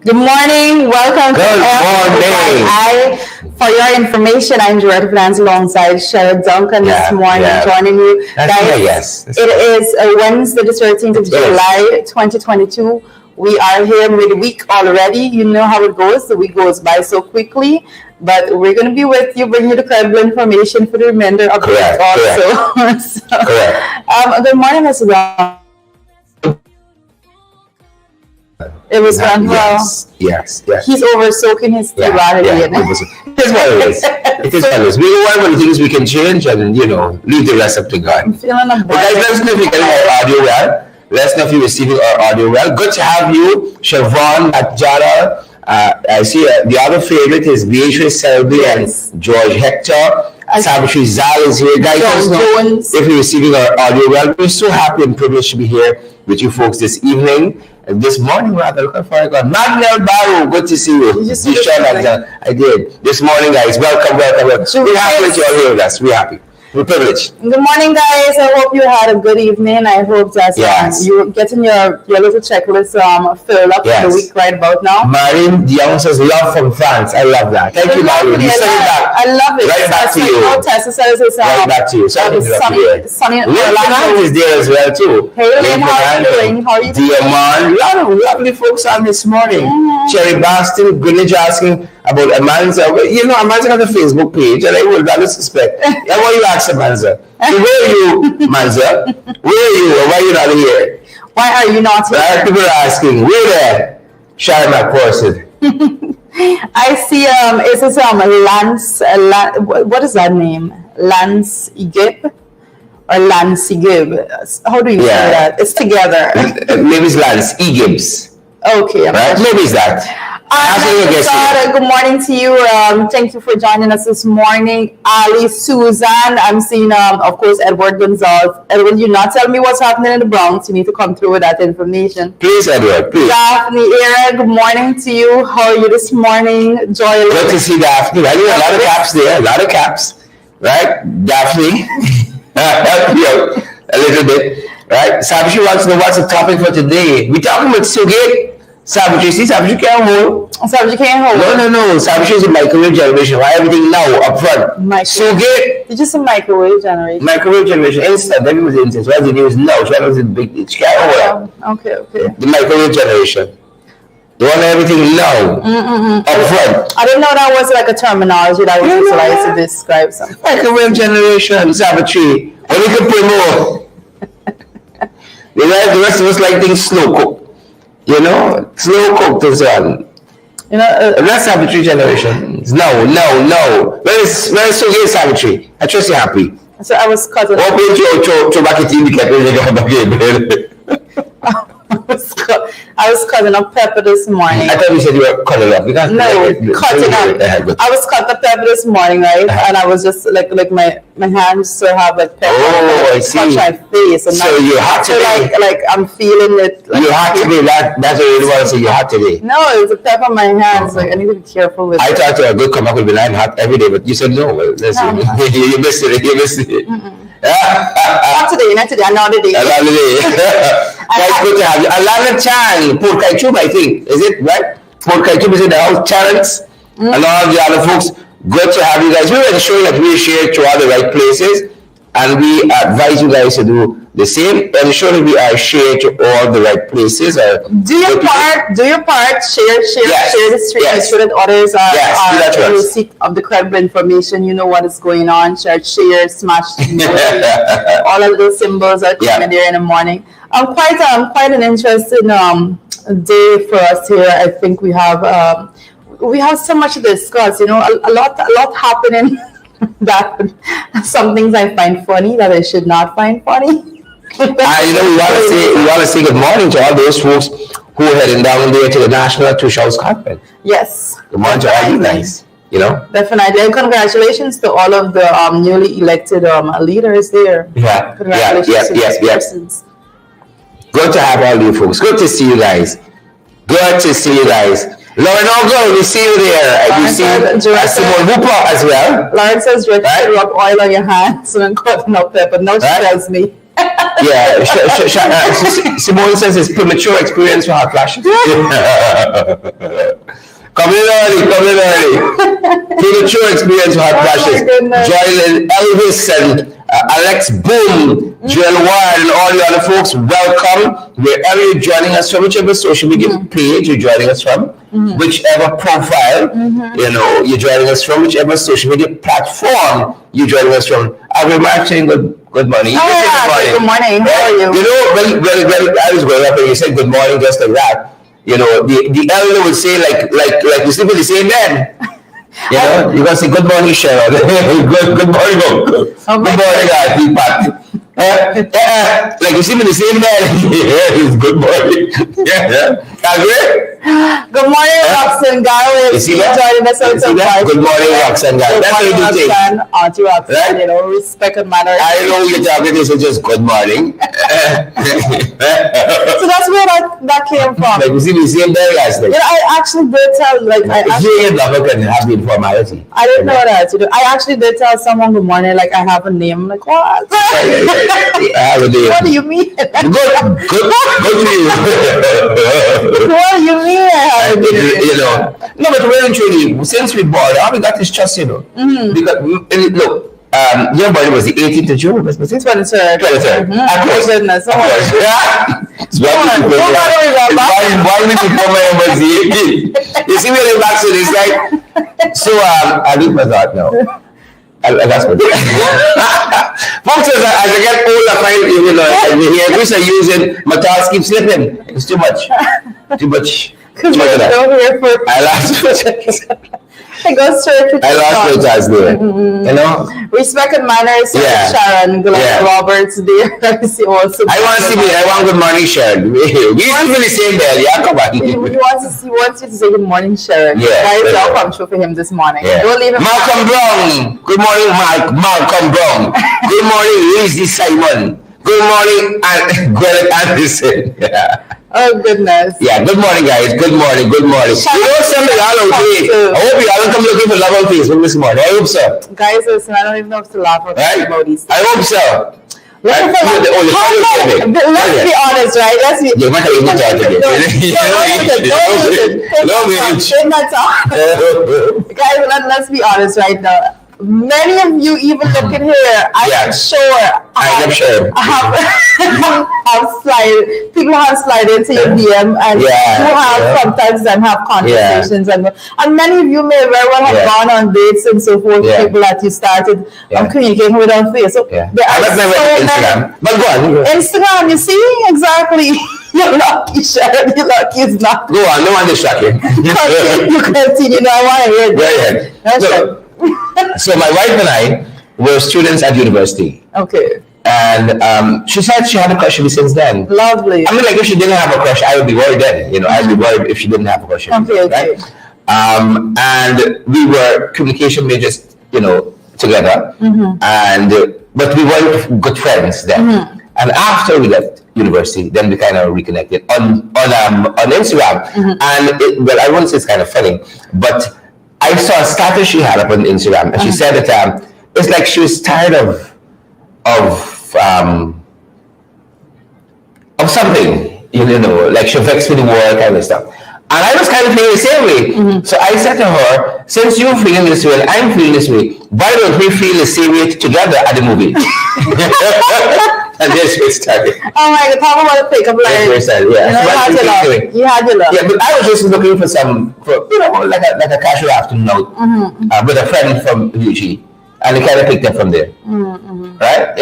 Good morning. Welcome to FYI. For your information, I'm Journalistic Plans alongside Cheryl Duncan this morning, joining you. Guys, it is Wednesday, the 13th of July, 2022. We are here midweek already. You know how it goes. The week goes by so quickly. But we're going to be with you, bring you the credible information for the remainder of the week also. Good morning, Mr. Brown. It was done well. Yes. He's over soaking his tea rather than it is what it is. It is what it is. We know one of the things we can change and, leave the rest up to God. I'm feeling a But guys, let us know if you're getting our audio well. Let us know if you're receiving our audio well. Good to have you, Siobhan, Jara. I see the other favorite is Beatrice Selby and George Hector. Savitri Zal is here. Guys, let us know if you're receiving our audio well. We're so happy and privileged to be here with you folks this evening. This morning, rather, look how far I got. Magnell Barrow, good to see you. I did. This morning, guys, welcome. We're happy that you're here with us. We're happy. We're privileged. Good morning, guys. I hope you had a good evening. I hope that you're getting your little checklist filled up for the week right about now. Marine Dion says love from France. I love that. Thank you, Marine. You send it back. I love it. Right back to you. Tessa says it's right back to you. sunny Lynn is there as well too. Hey, Lynn, how are you doing? How are you doing? Diamond, a lot of lovely folks on this morning. Cherry Baston, Greenwich asking about Amanza. Amanza has a Facebook page, and I will rather suspect. I want you to ask Amanza. Where are you, Manza? Where are you? Or why are you not here? Why are you not here? People are asking. Where there? Sharon McPherson. I see. Is this Lance? What is that name? Lance Igib or Lance Igib? How do you say that? It's together. Maybe it's Lance Igibs. Okay. Right? Maybe it's that. Good morning to you. Thank you for joining us this morning. Ali, Susan, I'm seeing, of course, Edward Gonzalez. Edward, you not tell me what's happening in the Bronx. You need to come through with that information. Please, Edward, please. Daphne, Era, good morning to you. How are you this morning? Joy. Good to see Daphne. Right? A lot of caps there. A lot of caps. Right? Daphne. Help you out a little bit. Right? Savitri wants to know what's the topic for today. We're talking about Sugate. Savitri can't hold. Savitri can't hold. No. Savitri is a microwave generation. Why everything now up front? Sugate. Did you say microwave generation? Microwave generation. Instant. Everything's instant. Why the news now? She was in big. She can't hold. Okay. The microwave generation. The one everything now. Up front. I didn't know that was like a terminology that was utilized to describe something. Microwave generation. Savitri. When you can put more. The rest of us like things slow cooked. Slow cooked as well. That's Savitri generation. No. Where is Sugate Savitri? I trust you're happy. So I was cutting. I was cutting up pepper this morning. I thought you said you were cutting up. Cutting up. I was cutting up pepper this morning, right? And I was just like my hands still have like pepper. I see. Touch my face. And so you had to like I'm feeling it. You had to be that. That's what you want to say. You had to be. No, it's a pepper on my hands. Like I need to be careful with. I thought a good comeback would be like hot every day, but you said no. Well, listen, you missed it. Not today. Another day. Guys, good to have you. Alana Chan, Port Kaichub, I think. Is it right? Port Kaichub is in the house. Terrence and all the other folks. Good to have you guys. We were ensuring that we share to all the right places, and we advise you guys to do the same. Ensure that we are shared to all the right places. Do your part. Share the stream. Ensure that others are in receipt of the credible information. You know what is going on. Share, smash. All of those symbols are coming there in the morning. Quite an interesting day for us here. I think we have so much to discuss. A lot happening. That some things I find funny that I should not find funny. We want to say good morning to all those folks who are heading down there to the National 2 Shows Conference. Yes. Good morning to all you guys. Definitely. And congratulations to all of the newly elected leaders there. Yeah. Congratulations to those persons. Good to have all you folks. Good to see you guys. Lauren Ogle, we see you there. We see Simone Hooper as well. Lauren says, rub oil on your hands and cutting up pepper. No, she tells me. Yeah, Simone says it's premature experience for hot flashes. Come in early. Premature experience for hot flashes. Joylin, Elvis, and Alex Boom, Joel Wild, and all the other folks, welcome. Wherever you're joining us from, whichever social media page you're joining us from, whichever profile, you're joining us from, whichever social media platform you're joining us from. I'll be saying good morning. Good morning. How are you? When I was growing up and you said good morning just like that, the elder would say like you sleep with the same man. You're gonna say good morning, Cheryl. good morning, Uncle. Good morning, Pat. Like you see me the same day. Good morning. Agree? Good morning, Roxanne Garland. You see that? Good morning, Roxanne Garland. That's what you think. Auntie Roxanne, right? Respect and manners. I know you're talking this is just good morning. So that's where that came from. Like you see me the same day last night. I actually did tell you never can have the informality. I didn't know that. I actually did tell someone good morning, like I have a name. I'm like, what? What do you mean? Good to you. What do you mean? No, but really truly, since we bought, all we got is trust, Because look, your birthday was the 18th of June, was it? 23rd. 23rd. Oh goodness. It's one week before my was the 18th. You see me in the back, so it's like, so I leave my thought now. That's what folks, as I get older, I find I wish I use it. My thoughts keep slipping. It's too much. I lost I go straight to I lost my thoughts there. Respect and manners. Sharon, Roberts there. I want good morning, Sharon. We used to be the same bell. Yeah, come on. He wants you to say good morning, Sharon. Guys, I'll come show for him this morning. Don't leave him. Malcolm Brown. Good morning, Malcolm Brown. Good morning, Lizzie Simon. Good morning, Greg Anderson. Oh goodness. Yeah, good morning, guys. Good morning. Something all okay. I hope you all come looking for love on Facebook this morning. I hope so. Guys, listen, I don't even know if to laugh about these things. I hope so. Let's be honest, right? Let's be. You're not even talking. Guys, let's be honest right now. Many of you even looking here, I'm sure. People have slid into your DM and you have sometimes them have conversations and many of you may very well have gone on dates and so forth with people that you started communicating with on Facebook. There are Instagram. But go on. Instagram, you see? Exactly. You're lucky, Sharon. You're lucky it's not. Go on, no one distract you. You continue. I want to hear that. So, so my wife and I were students at university. Okay. And she said she had a crush on me since then. Lovely. I mean, like if she didn't have a crush, I would be worried then. I'd be worried if she didn't have a crush on me. Right? And we were communication majors, together. And but we weren't good friends then. And after we left university, then we kind of reconnected on Instagram. And I won't say it's kind of funny, but I saw a status she had up on Instagram, and she said that it's like she was tired of something, like she vexed with the world kind of stuff. And I was kind of feeling the same way. So I said to her, since you're feeling this way and I'm feeling this way, why don't we feel the same way together at the movie? And this we started. Oh my God, talk about a pickup line. You had your love. Yeah, but I was just looking for like a casual afternoon out with a friend from UG, and it kind of picked up from there. Right?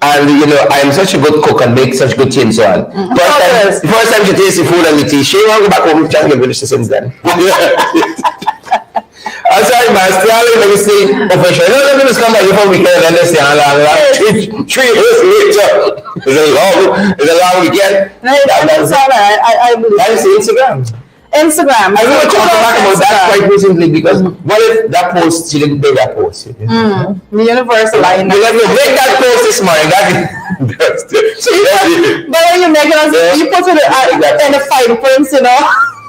And I'm such a good cook and make such good tea and so on. First time she tastes the food and the tea, she won't go back home and try to get rid of since then. I'm sorry, man. Let me see. Let me just come back before weekend and let's see. 3 years later. It's a long weekend. I believe. I see Instagram. I want to talk about that quite recently because what if that post, she didn't make that post? The universe line. Because we make that post this morning. But when you make it, you put it in the fine prints,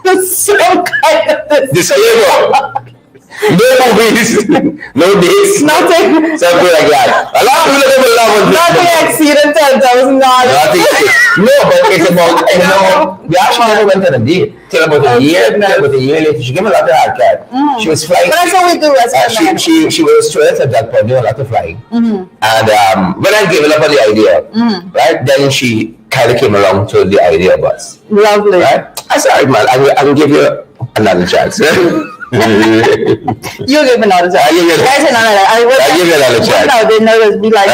It's so kind of disclaimer. No movies, no dates, Nothing. something like that. A lot of people look for love on Nothing exceeded $10,000. Nothing. No, but it's about, we actually never went on a date. Till about a year later. She gave me a lot of hard card. She was flying. But that's what we do as she was straight at that point, doing a lot of flying. And when I gave up on the idea, right, then she kind of came along to the idea of us. Lovely. Right? I said, all right, man, I will give you another chance. You give me another chance. I give you another chance. No, they know that we like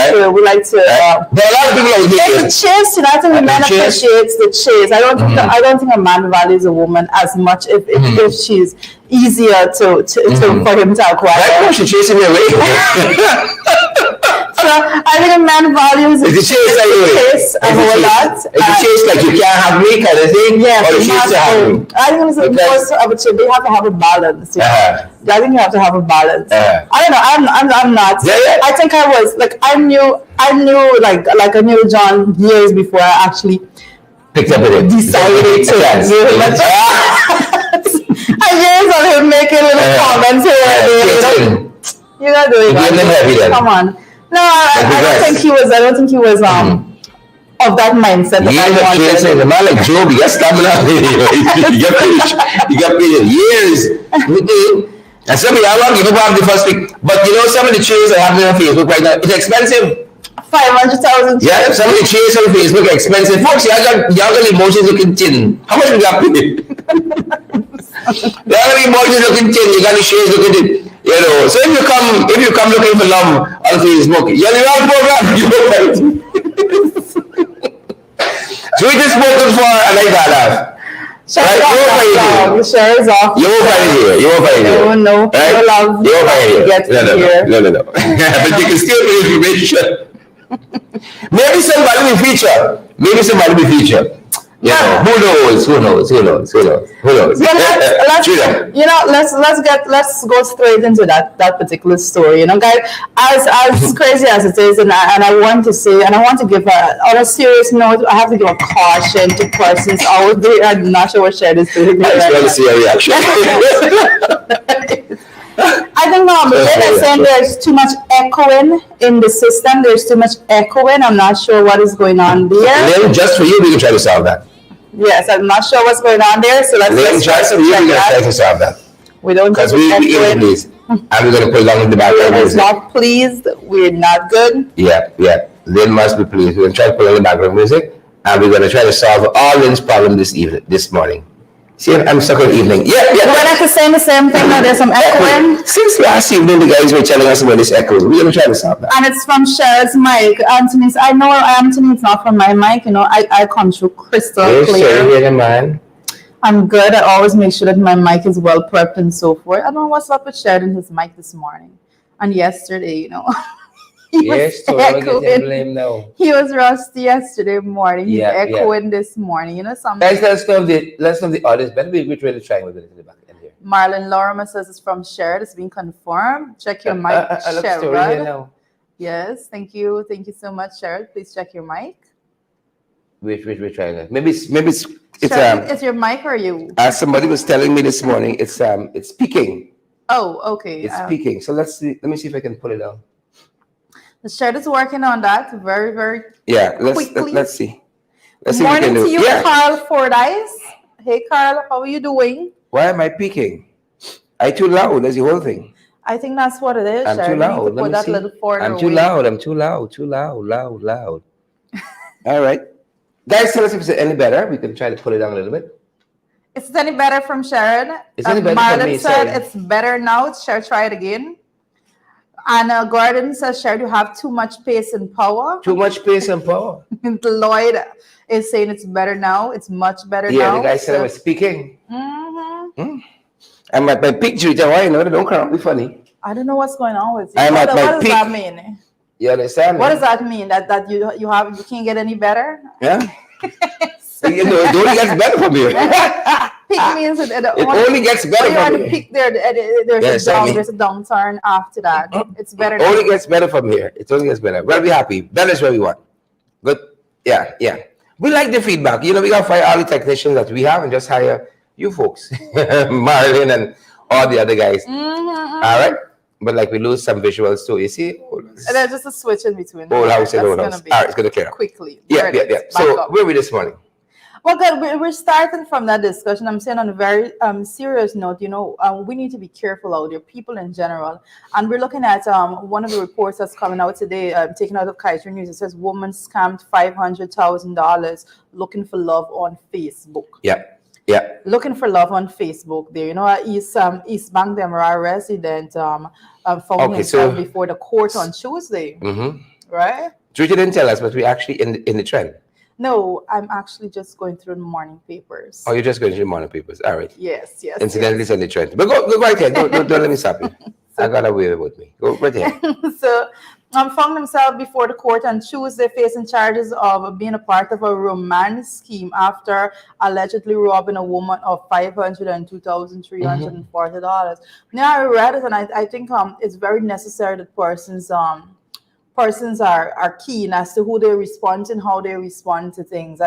to. There are a lot of people out there. The chase, you know, I think the man appreciates the chase. I don't think a man values a woman as much if she's easier to for him to acquire. Why she chasing me away? So I think a man values the chase a whole lot. It's a chase like you can't have me kind of thing. Yeah, or the chase to have me. I think it's more of a chase. They have to have a balance. You know? I think you have to have a balance. I don't know. I'm not. Yeah. I think I was like I knew like I knew John years before I actually picked up with it. Decided to give him a chance. I years of him making little comments here and there. You gotta do it. Come on. No, I don't think he was. I don't think he was of that mindset. The man like Job, you got stamina. You got years. And some of y'all give up the first week. But you know, some of the cheers I have on Facebook right now, it's expensive. 500,000. Yeah, some of the cheers on Facebook are expensive. Folks, y'all got emotions looking tin. How much we got paid? Y'all got emotions looking tin. You got the shares looking tin. You know, so if you come looking for love on Facebook, you're the wrong program. You know right. So we just spoken for and I got that. Right? Share is off. You won't find it here. You won't find it here. No, right? No love. You won't find it here. No. But you can still be in information. Maybe somebody will feature. You know, who knows? Let's go straight into that particular story. You know, guys, as crazy as it is, and I want to say, and I want to give on a serious note, I have to give a caution to persons out there. I'm not sure what share this doing. I just want to see a reaction. I think they're saying there's too much echoing in the system. There's too much echoing. I'm not sure what is going on there. Then just for you, we can try to solve that. Yes, I'm not sure what's going on there. So let's try some. We're going to try to solve that. We don't because we're pleased, and we're going to put along in the background music. We're not pleased. We're not good. Yeah. They must be pleased. We're going to try to put on the background music, and we're going to try to solve all Lynn's problem this morning. See, I'm stuck on evening. Yeah. We're not saying the same thing. No, there's some echoing. Since last evening, the guys were telling us about this echo. We're going to try to solve that. And it's from Cher's mic. Anthony's. I know Anthony's not from my mic. You know, I come through crystal clear. You're man. I'm good. I always make sure that my mic is well prepped and so forth. I don't know what's up with Sheridan his mic this morning and yesterday. You know. He was rusty yesterday morning. He's echoing this morning. You know something. Guys, let's know the audience. Better be really trying with it in the back end here. Marlon Lorimer says it's from Sherrod. It's been confirmed. Check your mic, Sherrod. Yes, thank you. Thank you so much, Sherrod. Please check your mic. Wait, trying that. Maybe it's Sherrod, it's your mic or you? Somebody was telling me this morning it's peaking. Oh, okay. It's peaking. So let me see if I can pull it down. The Sherrod is working on that very, very quickly. Let's see. Good morning to you, Carl Fordyce. Hey, Carl, how are you doing? Why am I peaking? I too loud. That's the whole thing. I think that's what it is. I'm too loud. Put that little I'm too loud. Loud. All right. Guys, tell us if it's any better. We can try to pull it down a little bit. Is it any better from Sherrod? It's any better Marlon from me, said it's better now. Sherrod, try it again. And Gordon says, Sherrod, you have too much pace and power. Too much pace and power. Lloyd is saying it's better now. It's much better now. Yeah, the guy said I was speaking. And my picture, why you know they don't come be funny. I don't know what's going on with you. What does that mean? You understand? What does that mean? That you can't get any better? Yeah. You know, it only gets better from here. Peak means it only gets better from here. Peak there's a downturn after that. It's better. It only gets better from here. It only gets better. Well, be happy. Better is what we want. Good. Yeah. We like the feedback. You know, we got to fire all the technicians that we have and just hire you folks, Marlon and all the other guys. All right. But like we lose some visuals too. You see? And there's just a switch in between. Old house and old house. All right, it's going to clear up. Quickly. Yeah. So where are we this morning? Well, good. We're starting from that discussion. I'm saying on a very serious note, we need to be careful out there, people in general. And we're looking at one of the reports that's coming out today, taken out of Kaiser News. It says woman scammed $500,000 looking for love on Facebook. Yeah. Looking for love on Facebook there. East Bank Demerara resident found himself before the court on Tuesday. Right? Truth didn't tell us, but we're actually in the trend. No, I'm actually just going through the morning papers. Oh, you're just going through the morning papers. All right. Yes. Incidentally, it's in the trend. But go right ahead. Don't let me stop you. I got away with me. Go right ahead. So, found himself before the court on Tuesday facing charges of being a part of a romance scheme after allegedly robbing a woman of $502,340. Now, I read it and I think it's very necessary that persons are keen as to who they respond and how they respond to things.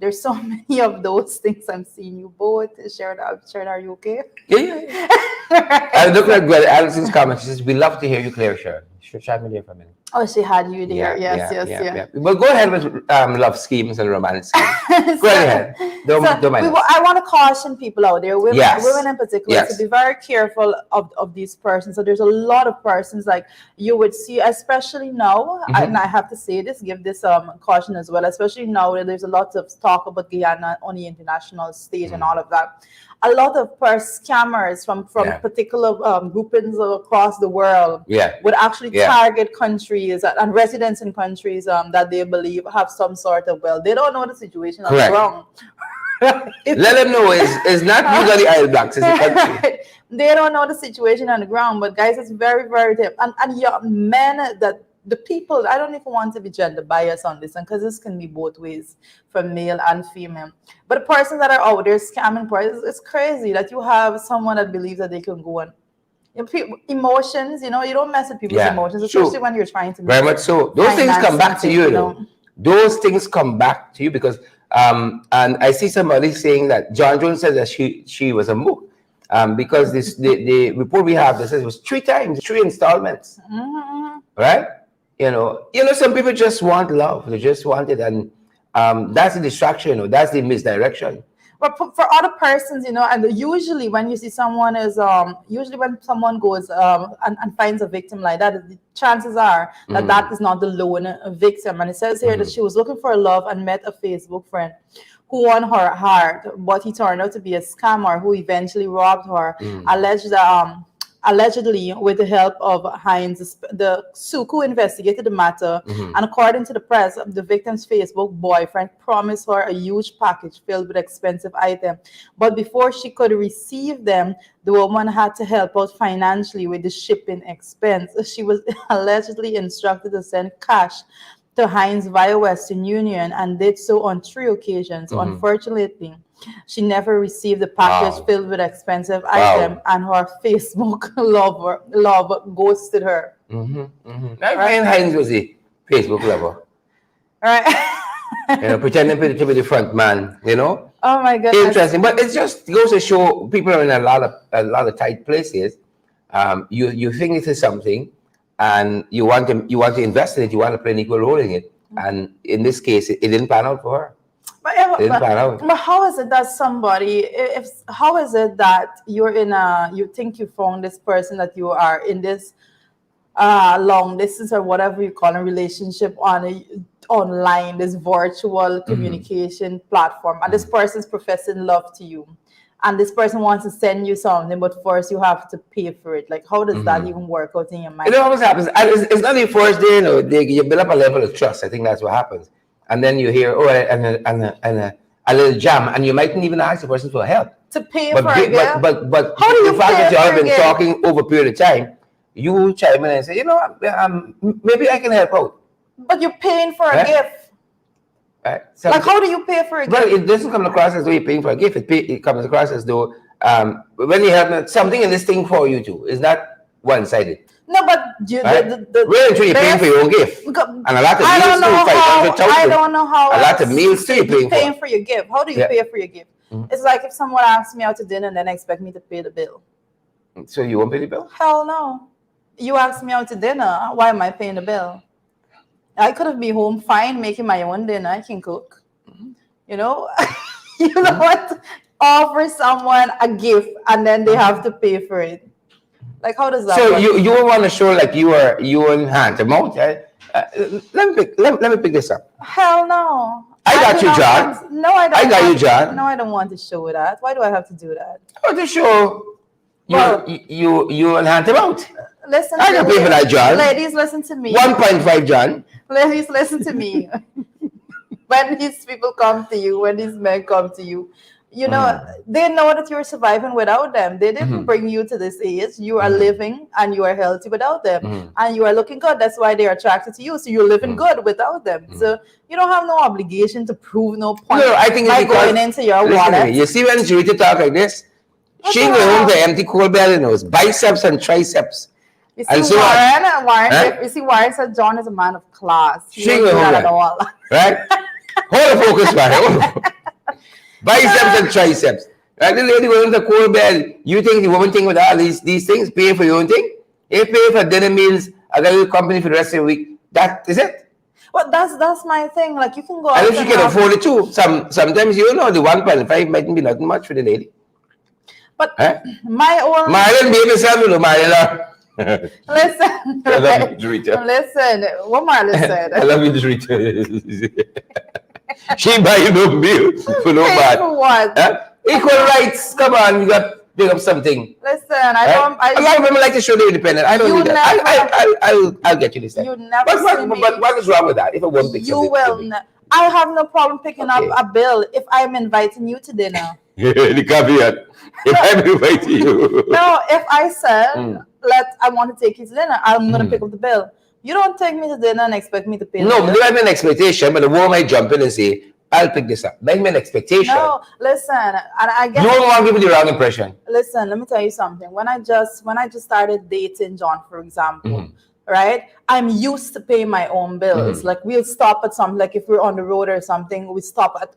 There's so many of those things I'm seeing you both. Sharon, are you okay? Yeah. I look like Allison's comment. She says, "We love to hear you clear, Sharon." She chat me there for a minute. Oh, she had you there. Yes. Well, go ahead with love schemes and romance schemes. Go ahead. Don't mind us. I want to caution people out there, women in particular, to be very careful of these persons. So there's a lot of persons like you would see, especially now, and I have to say this, give this caution as well, especially now that there's a lot of talk about Guyana on the international stage and all of that. A lot of scammers from particular groupings across the world would actually target countries and residents in countries that they believe have some sort of they don't know the situation on the ground. Let them know it's not usually Isle Blacks, it's the country. They don't know the situation on the ground, but guys, it's very, very tough. And men that the people, I don't even want to be gender biased on this, because this can be both ways for male and female. But the persons that are out there scamming persons, it's crazy that you have someone that believes that they can go on. Emotions, you don't mess with people's emotions, especially when you're trying to. Very much so. Those things come back to you, Those things come back to you because, and I see somebody saying that John Jones said that she was a mook. Because the report we have that says it was 3 installments, right? Some people just want love. They just want it, and that's the distraction. That's the misdirection. But for other persons, and usually when you see someone usually when someone goes and finds a victim like that, the chances are that that is not the lone victim. And it says here that she was looking for love and met a Facebook friend who won her heart, but he turned out to be a scammer who eventually robbed her, allegedly with the help of Hines, the Suk, who investigated the matter. And according to the press, the victim's Facebook boyfriend promised her a huge package filled with expensive items. But before she could receive them, the woman had to help out financially with the shipping expense. She was allegedly instructed to send cash to Hines via Western Union and did so on 3 occasions. Unfortunately, she never received the package filled with expensive items, and her Facebook lover ghosted her. I find Hines was a Facebook lover. Right. Pretending to be the front man, Oh my goodness. Interesting. But it just goes to show people are in a lot of tight places. You think it is something, and you want to invest in it, you want to play an equal role in it. And in this case, it didn't pan out for her. But how is it that how is it that you think you found this person, that you are in this long distance or whatever you call a relationship online, this virtual communication platform, and this person's professing love to you, and this person wants to send you something, but first you have to pay for it? Like, how does that even work out in your mind? It always happens. It's not the first day, you build up a level of trust. I think that's what happens. And then you hear, a little jam, and you mightn't even ask the person for help. To pay for it, But how do you the fact that you have been talking over a period of time, you chime in and say, maybe I can help out. But you're paying for a gift. Right. How do you pay for a gift? Well, it doesn't come across as though you're paying for a gift. It comes across as though when you have something in this thing for you too, it's not one-sided. No, but really, you're paying for your own gift, and a lot of meals too. I don't know how. A lot of meals too. You're paying for your gift. How do you pay for your gift? It's like if someone asks me out to dinner and then expect me to pay the bill. So you won't pay the bill? Hell no. You asked me out to dinner. Why am I paying the bill? I could have been home fine making my own dinner. I can cook. You know? You know what? Offer someone a gift and then they have to pay for it. Like, how does that work? So you want to show like you and hand them out? Let me pick this up. Hell no. I got you, John. No, I don't. I got you, John. No, I don't want to show that. Why do I have to do that? Oh, to show you and hand them out. Listen. I can pay for that, John. Ladies, listen to me. 1.5, John. Ladies, listen to me. When these people come to you, when these men come to you, you know, they know that you're surviving without them. They didn't bring you to this age. You are living and you are healthy without them. And you are looking good. That's why they're attracted to you. So you're living good without them. So you don't have no obligation to prove no point I think by going into your wallet. You see when Judy talk like this? She go home to empty coal belly nose, biceps and triceps. You see, Warren, you see, Warren said John is a man of class. She go home at all. Right? Hold the focus, Warren. Biceps and triceps. Right? The lady going to coal belly. You think the woman think with all these things, pay for your own thing? If pay for dinner meals, I got your company for the rest of the week. That is it. Well, that's my thing. Like, you can go out. And if you can afford it too, sometimes you know the 1.5 mightn't be nothing much for the lady. But my own Marlon, baby, Samuel, Marlon. Listen. I love you, Dorita. Listen, what Marlon said. I love you, Dorita. She buy you no meal for no bad. For what? Equal rights. Come on, you got to pick up something. Listen, a lot of women like to show they're independent. I don't need that. I'll get you this time. You never but what is wrong with that? If I won't pick something. You will. I have no problem picking up a bill if I'm inviting you to dinner. The caveat. If I'm inviting you. No, if I said, I want to take you to dinner, I'm going to pick up the bill. You don't take me to dinner and expect me to pay. No, but there might be an expectation, but the woman might jump in and say, I'll pick this up. Might be an expectation. No, listen, and I guess you don't want to give me the wrong impression. Listen, let me tell you something. When I just started dating John, for example, right? I'm used to paying my own bills. Like, we'll stop at something, like if we're on the road or something, we stop at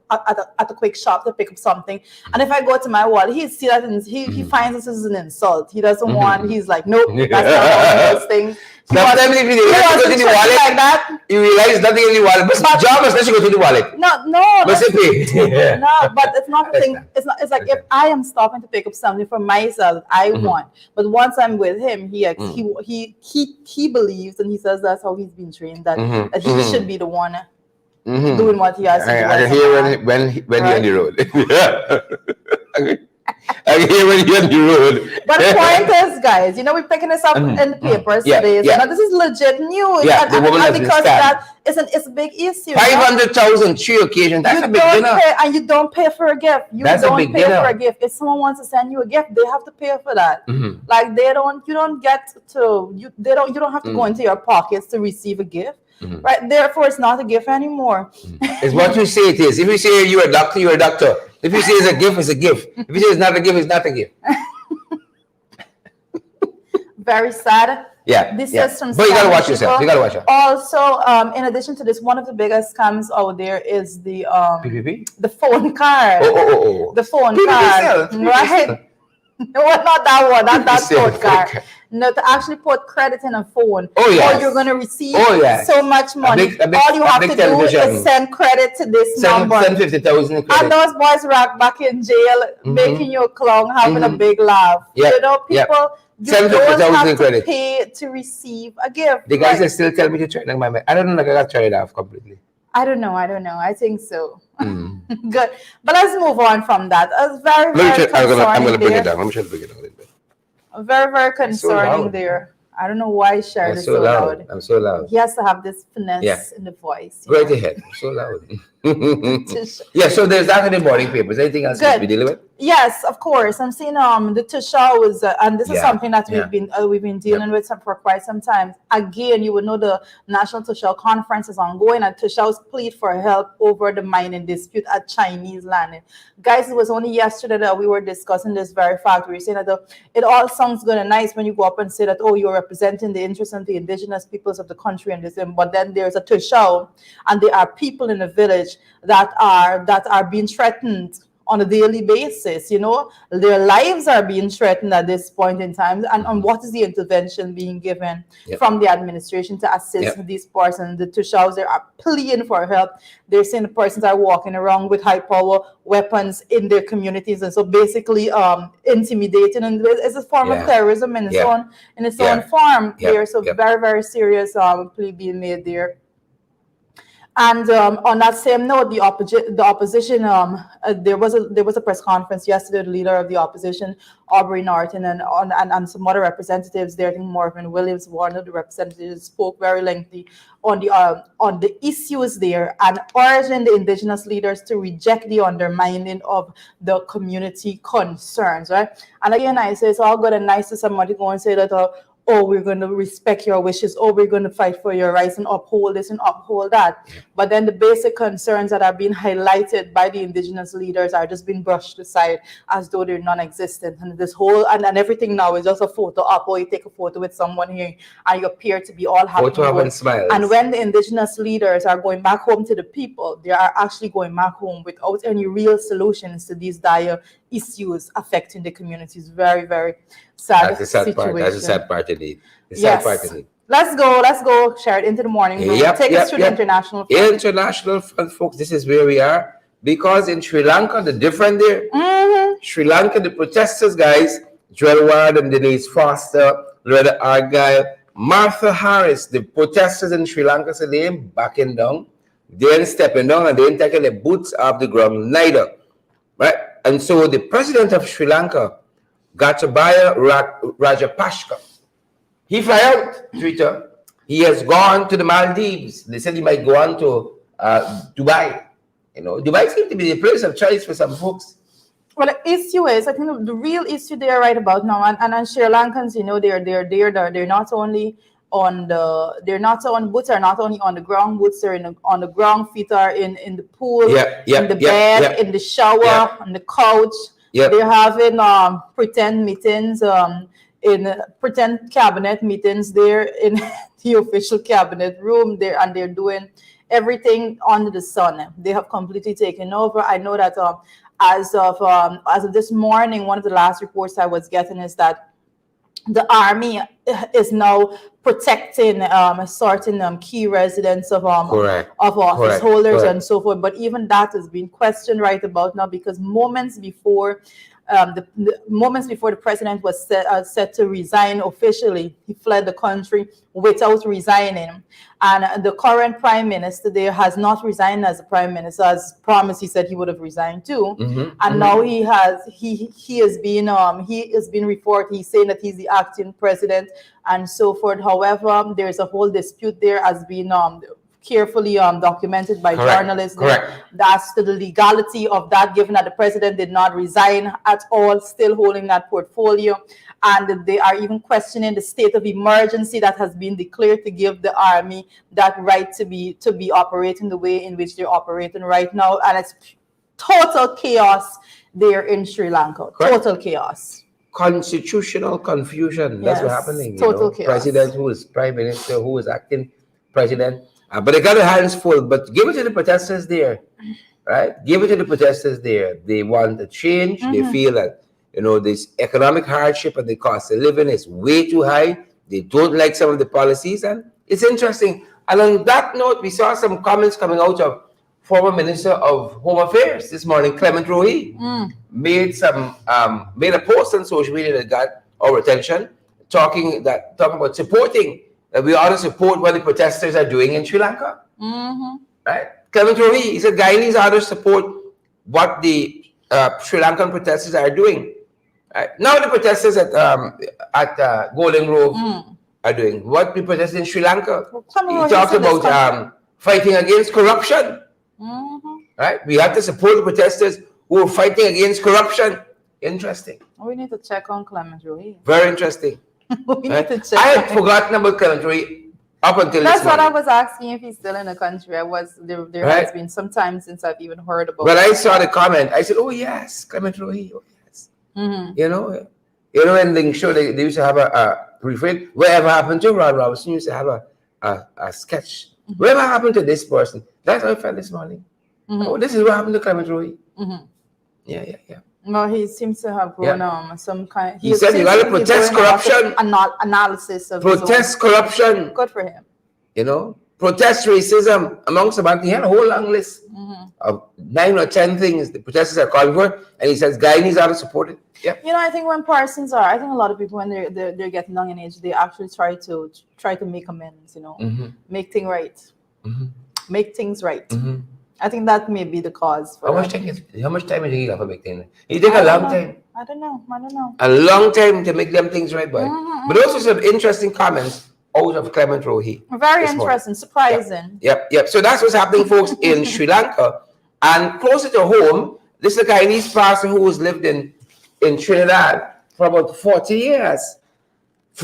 a quick shop to pick up something. And if I go to my wallet, he see that and he finds this as an insult. He doesn't want, he's like, nope, that's not one of those things. Sometimes if you go to the wallet, like that, you realize nothing in the wallet. But John must let you go to the wallet. No. No, but it's not the thing. It's like if I am stopping to pick up something for myself, I want. But once I'm with him, he believes, and he says that's how he's been trained, that he should be the one doing what he has to do. I can hear when you're on the road. I can hear when you're on the road. But the point is, guys, we're picking this up in the papers today. Yeah. So this is legit news. Yeah, the woman has because it's a big issue. 500,000, 3 occasions. That's a big dinner. And you don't pay for a gift. You don't pay for a gift. If someone wants to send you a gift, they have to pay for that. Like, you don't have to go into your pockets to receive a gift. Right? Therefore, it's not a gift anymore. It's what you say it is. If you say you're a doctor, you're a doctor. If you say it's a gift, it's a gift. If you say it's not a gift, it's not a gift. Very sad. Yeah. This system. But you gotta watch yourself. You gotta watch it. Also, in addition to this, one of the biggest scams out there is the PPP? the phone card. The phone card. Right? No, not that one. Not that phone card. No, to actually put credit in a phone. Oh, yes. Or you're going to receive so much money. All you have to do is send credit to this number. Send 50,000 in credit. And those boys rack back in jail, making you a clown, having a big laugh. Yep. People, you send don't have in to credit. pay to receive a gift. The guys that still tell me to try it. I don't know, like I got to try it off completely. I don't know. I think so. Good. But let's move on from that. It's very, very concerning. I'm going to bring it down. I'm trying to bring it down a little bit. Very, very concerning there. I don't know why Sharon is so loud. I'm so loud. He has to have this finesse in the voice. Go right ahead. I'm so loud. Yeah, so there's that in the morning papers. Anything else to be dealing with? Yes, of course. I'm seeing the Tushaw was, and this is something that we've been dealing with for quite some time. Again, you would know the National Tushaw Conference is ongoing, and Tushaw's plead for help over the mining dispute at Chinese landing. Guys, it was only yesterday that we were discussing this very fact. We were saying that it all sounds good and nice when you go up and say that, oh, you're representing the interests of the indigenous peoples of the country and this, but then there's a Tushaw, and there are people in the village that are being threatened on a daily basis. You know, their lives are being threatened at this point in time. And what is the intervention being given from the administration to assist these persons? The Tushals, they are pleading for help. They're saying the persons are walking around with high power weapons in their communities, and so basically intimidating, and it's a form of terrorism in its own form there. So very, very serious plea being made there. And on that same note, the opposition, there was a press conference yesterday. The leader of the opposition, Aubrey Norton, and some other representatives there. I think Marvin Williams, one of the representatives, spoke very lengthy on the issues there, and urging the indigenous leaders to reject the undermining of the community concerns. Right? And again, I say it's all good and nice to somebody go and say that. Oh, we're going to respect your wishes. Oh, we're going to fight for your rights and uphold this and uphold that. But then the basic concerns that are being highlighted by the indigenous leaders are just being brushed aside as though they're non-existent. And this whole, and everything now is just a photo up, or you take a photo with someone here and you appear to be all happy. Photo and smiles. And when the indigenous leaders are going back home to the people, they are actually going back home without any real solutions to these dire issues affecting the communities. Very, very sad situation. That's a sad part indeed. Sad part indeed. Let's go, share it into the morning. Take us to the international front. International front, folks. This is where we are. Because in Sri Lanka, the different there. Sri Lanka, the protesters, guys, Joel Ward and Denise Foster, Loretta Argyle, Martha Harris, the protesters in Sri Lanka said they ain't backing down. They ain't stepping down, and they ain't taking their boots off the ground neither. Right? And so the president of Sri Lanka, Gotabaya Rajapaksa, he fly out, Twitter. He has gone to the Maldives. They said he might go on to Dubai. You know, Dubai seems to be the place of choice for some folks. Well, the issue is, I think the real issue there right about now, and Sri Lankans, you know, they're not only on the, they're not on boots are not only on the ground, boots are on the ground, feet are in the pool, in the bed, in the shower, on the couch. They're having pretend meetings, in pretend cabinet meetings there in the official cabinet room there, and they're doing everything under the sun. They have completely taken over. I know that as of this morning, one of the last reports I was getting is that the army is now protecting certain key residents of office holders and so forth. But even that has been questioned right about now, because moments before the president was set to resign officially, he fled the country without resigning. And the current prime minister there has not resigned as the prime minister, as promised. He said he would have resigned too. And now he has been reported. He's saying that he's the acting president and so forth. However, there's a whole dispute there has been carefully documented by journalists as to the legality of that, given that the president did not resign at all, still holding that portfolio. And they are even questioning the state of emergency that has been declared to give the army that right to be operating the way in which they're operating right now. And it's total chaos there in Sri Lanka. Total chaos. Constitutional confusion. That's what's happening. Total chaos. President who is prime minister, who is acting president. But they got their hands full. But give it to the protesters there, right? Give it to the protesters there. They want a change. They feel that, you know, this economic hardship and the cost of living is way too high. They don't like some of the policies, and it's interesting. And on that note, we saw some comments coming out of former Minister of Home Affairs this morning, Clement Rohi, made a post on social media that got our attention, talking about supporting. We ought to support what the protesters are doing in Sri Lanka. Right? Clement Rohi, he said, Guyanese ought to support what the Sri Lankan protesters are doing. Right? Now the protesters at Golden Grove are doing what the protesters in Sri Lanka. He talked about fighting against corruption. Right? We have to support the protesters who are fighting against corruption. Interesting. We need to check on Clement Rohi. Very interesting. We need to check. I had forgotten about Clement Rohi up until That's this what morning. I was asking, if he's still in the country. There has been some time since I've even heard about. Well, I saw the comment. I said, "Oh yes, Clement Rohi. Oh yes." You know, in the show they used to have a refrain. Whatever happened to Ron Robinson? Used to have a sketch. Whatever happened to this person? That's how I felt this morning. Oh, this is what happened to Clement Rohi. Yeah. No, he seems to have grown some kind. He said you got to protest corruption. Analysis of protest corruption. Good for him. Protest racism amongst them. He had a whole long list of 9 or 10 things the protesters are calling for, and he says Guyanese are to support it. Yeah. I think when persons I think a lot of people when they're getting young in age, they actually try to make amends. Make things right. Make things right. I think that may be the cause. How much time do you think he got for make things? It take a long time. I don't know. A long time to make them things right, boy. But also some interesting comments out of Clement Rohi. Very interesting, surprising. Yep. So that's what's happening, folks, in Sri Lanka. And closer to home, this is a Guyanese pastor who has lived in Trinidad for about 40 years. He's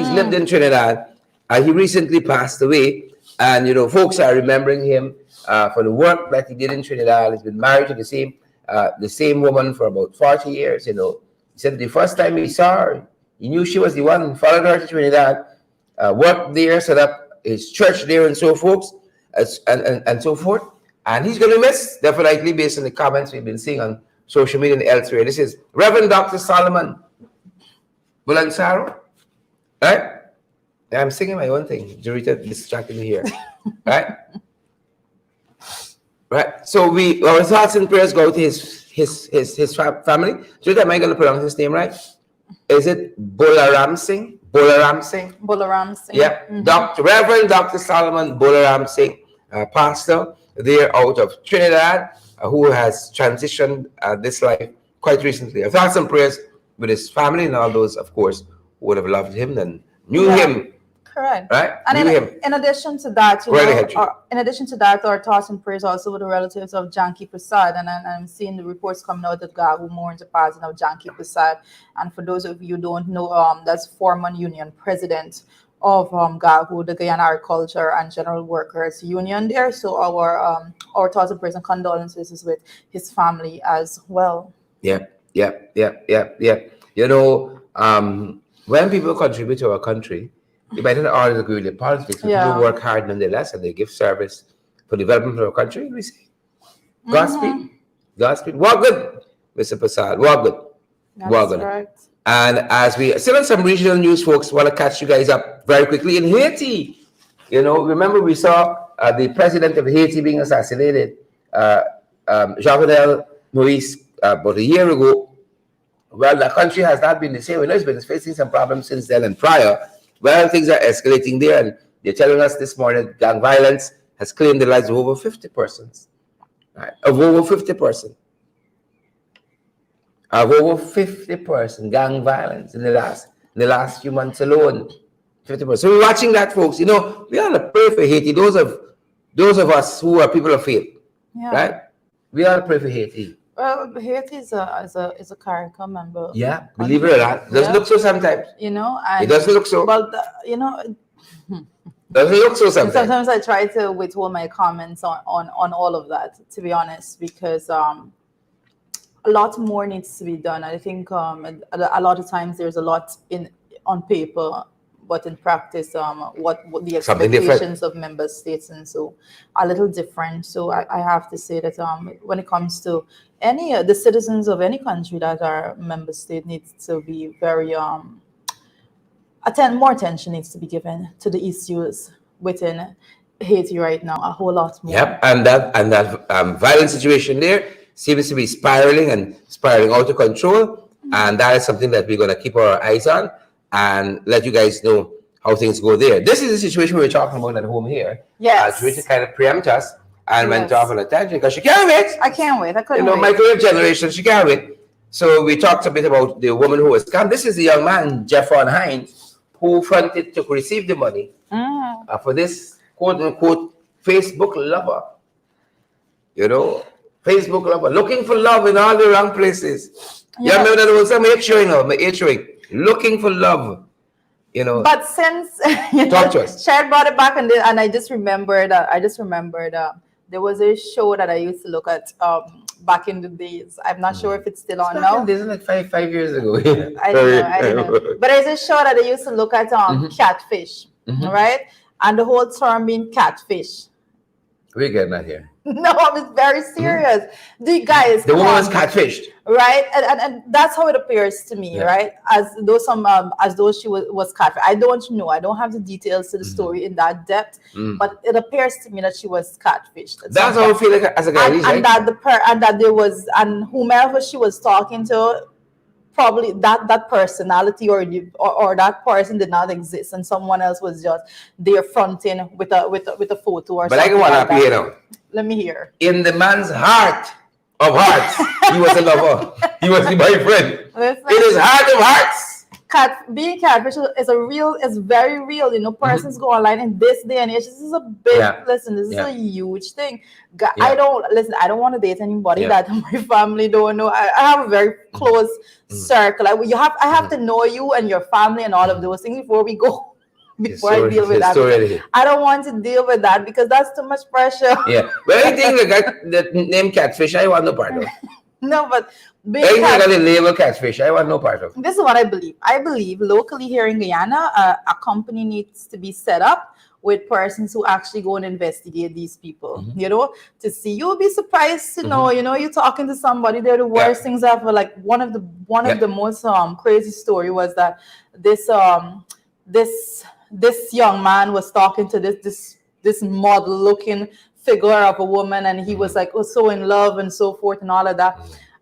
lived in Trinidad. He recently passed away. And, folks are remembering him for the work that he did in Trinidad. He's been married to the same woman for about 40 years, He said the first time he saw her, he knew she was the one, followed her to Trinidad, worked there, set up his church there and so forth, and so forth. And he's going to miss, definitely, based on the comments we've been seeing on social media and elsewhere. This is Reverend Dr. Solomon Bulansaro, right? I'm singing my own thing. Jarita distracted me here, right? Right. So our thoughts and prayers go to his family. Jarita, am I going to pronounce his name right? Is it Bolaram Singh? Bolaram Singh. Yeah. Reverend Dr. Solomon Bolaram Singh, pastor there out of Trinidad, who has transitioned this life quite recently. Our thoughts and prayers with his family and all those, of course, who would have loved him and knew him. Correct. Right? And in addition to that, our thoughts and prayers also with the relatives of Janki Prasad. And I'm seeing the reports coming out that God who mourns the passing of Janki Prasad. And for those of you who don't know, that's former union president of GAGU, the Guyana Agriculture and General Workers Union there. So our thoughts and prayers and condolences is with his family as well. Yeah. When people contribute to our country, they might not always agree with their politics, but people work hard nonetheless, and they give service for development of our country. We say, Godspeed. Walk good, Mr. Prasad. Walk good. That's correct. And as we still on some regional news, folks, want to catch you guys up very quickly in Haiti. Remember we saw the president of Haiti being assassinated, Jovenel Moïse, about a year ago. Well, the country has not been the same. It's been facing some problems since then and prior. Well, things are escalating there, and they're telling us this morning that gang violence has claimed the lives of over 50 persons. Right? Of over 50 persons. Gang violence in the last few months alone. 50%. So we're watching that, folks. We ought to pray for Haiti. Those of us who are people of faith, right? We ought to pray for Haiti. Well, Haiti is a CARICOM member. Yeah, believe it or not, it doesn't look so sometimes. And it doesn't look so. Well, doesn't look so sometimes. Sometimes I try to withhold my comments on all of that, to be honest, because a lot more needs to be done. I think a lot of times there's a lot on paper, but in practice, what the expectations of member states and so a little different. So I have to say that when it comes to the citizens of any country that are member state needs to be very more attention needs to be given to the issues within Haiti right now, a whole lot more. Yep, and that violent situation there seems to be spiraling out of control, and that is something that we're going to keep our eyes on and let you guys know how things go there. This is the situation we were talking about at home here. Yes. Teresa kind of preempt us and went off on a tangent because she can't wait. I can't wait. I couldn't wait. Microwave generation, she can't wait. So we talked a bit about the woman who was scammed. This is the young man, Jeffron Hines, who fronted to receive the money for this quote-unquote Facebook lover. Facebook lover, looking for love in all the wrong places. Yeah, remember that was my looking for love. But since talk to us. Shared brought it back, and I just remembered. There was a show that I used to look at back in the days. I'm not sure if it's still on now. Isn't it 5 years ago? I don't know. But there's a show that I used to look at catfish, right? And the whole term being catfish. We're getting that here. No, it's very serious. The guys, the woman was catfished, right? And that's how it appears to me, right? As though she was catfished. I don't know. I don't have the details to the story in that depth, but it appears to me that she was catfished. That's how I feel like as a guy, and that there was, and whomever she was talking to, probably that personality or that person did not exist, and someone else was just there fronting with a photo or but something. But I can want to Let me hear. In the man's heart of hearts, he was a lover. He was the boyfriend. Listen, in his heart of hearts. Being catfish is very real. You know, persons go online in this day and age. This is a big listen. This is a huge thing. I don't want to date anybody that my family don't know. I have a very close circle. I have to know you and your family and all of those things before we go. Before I deal with that, I don't want to deal with that because that's too much pressure. Yeah, but anything that name catfish, I want no part of. No, but anything that the label catfish, I want no part of. This is what I believe. I believe locally here in Guyana, a company needs to be set up with persons who actually go and investigate these people. You know, to see. You'll be surprised to know. You know, you're talking to somebody. They're the worst things ever. Like one of the most crazy story was that this young man was talking to this model looking figure of a woman, and he was like so in love and so forth and all of that.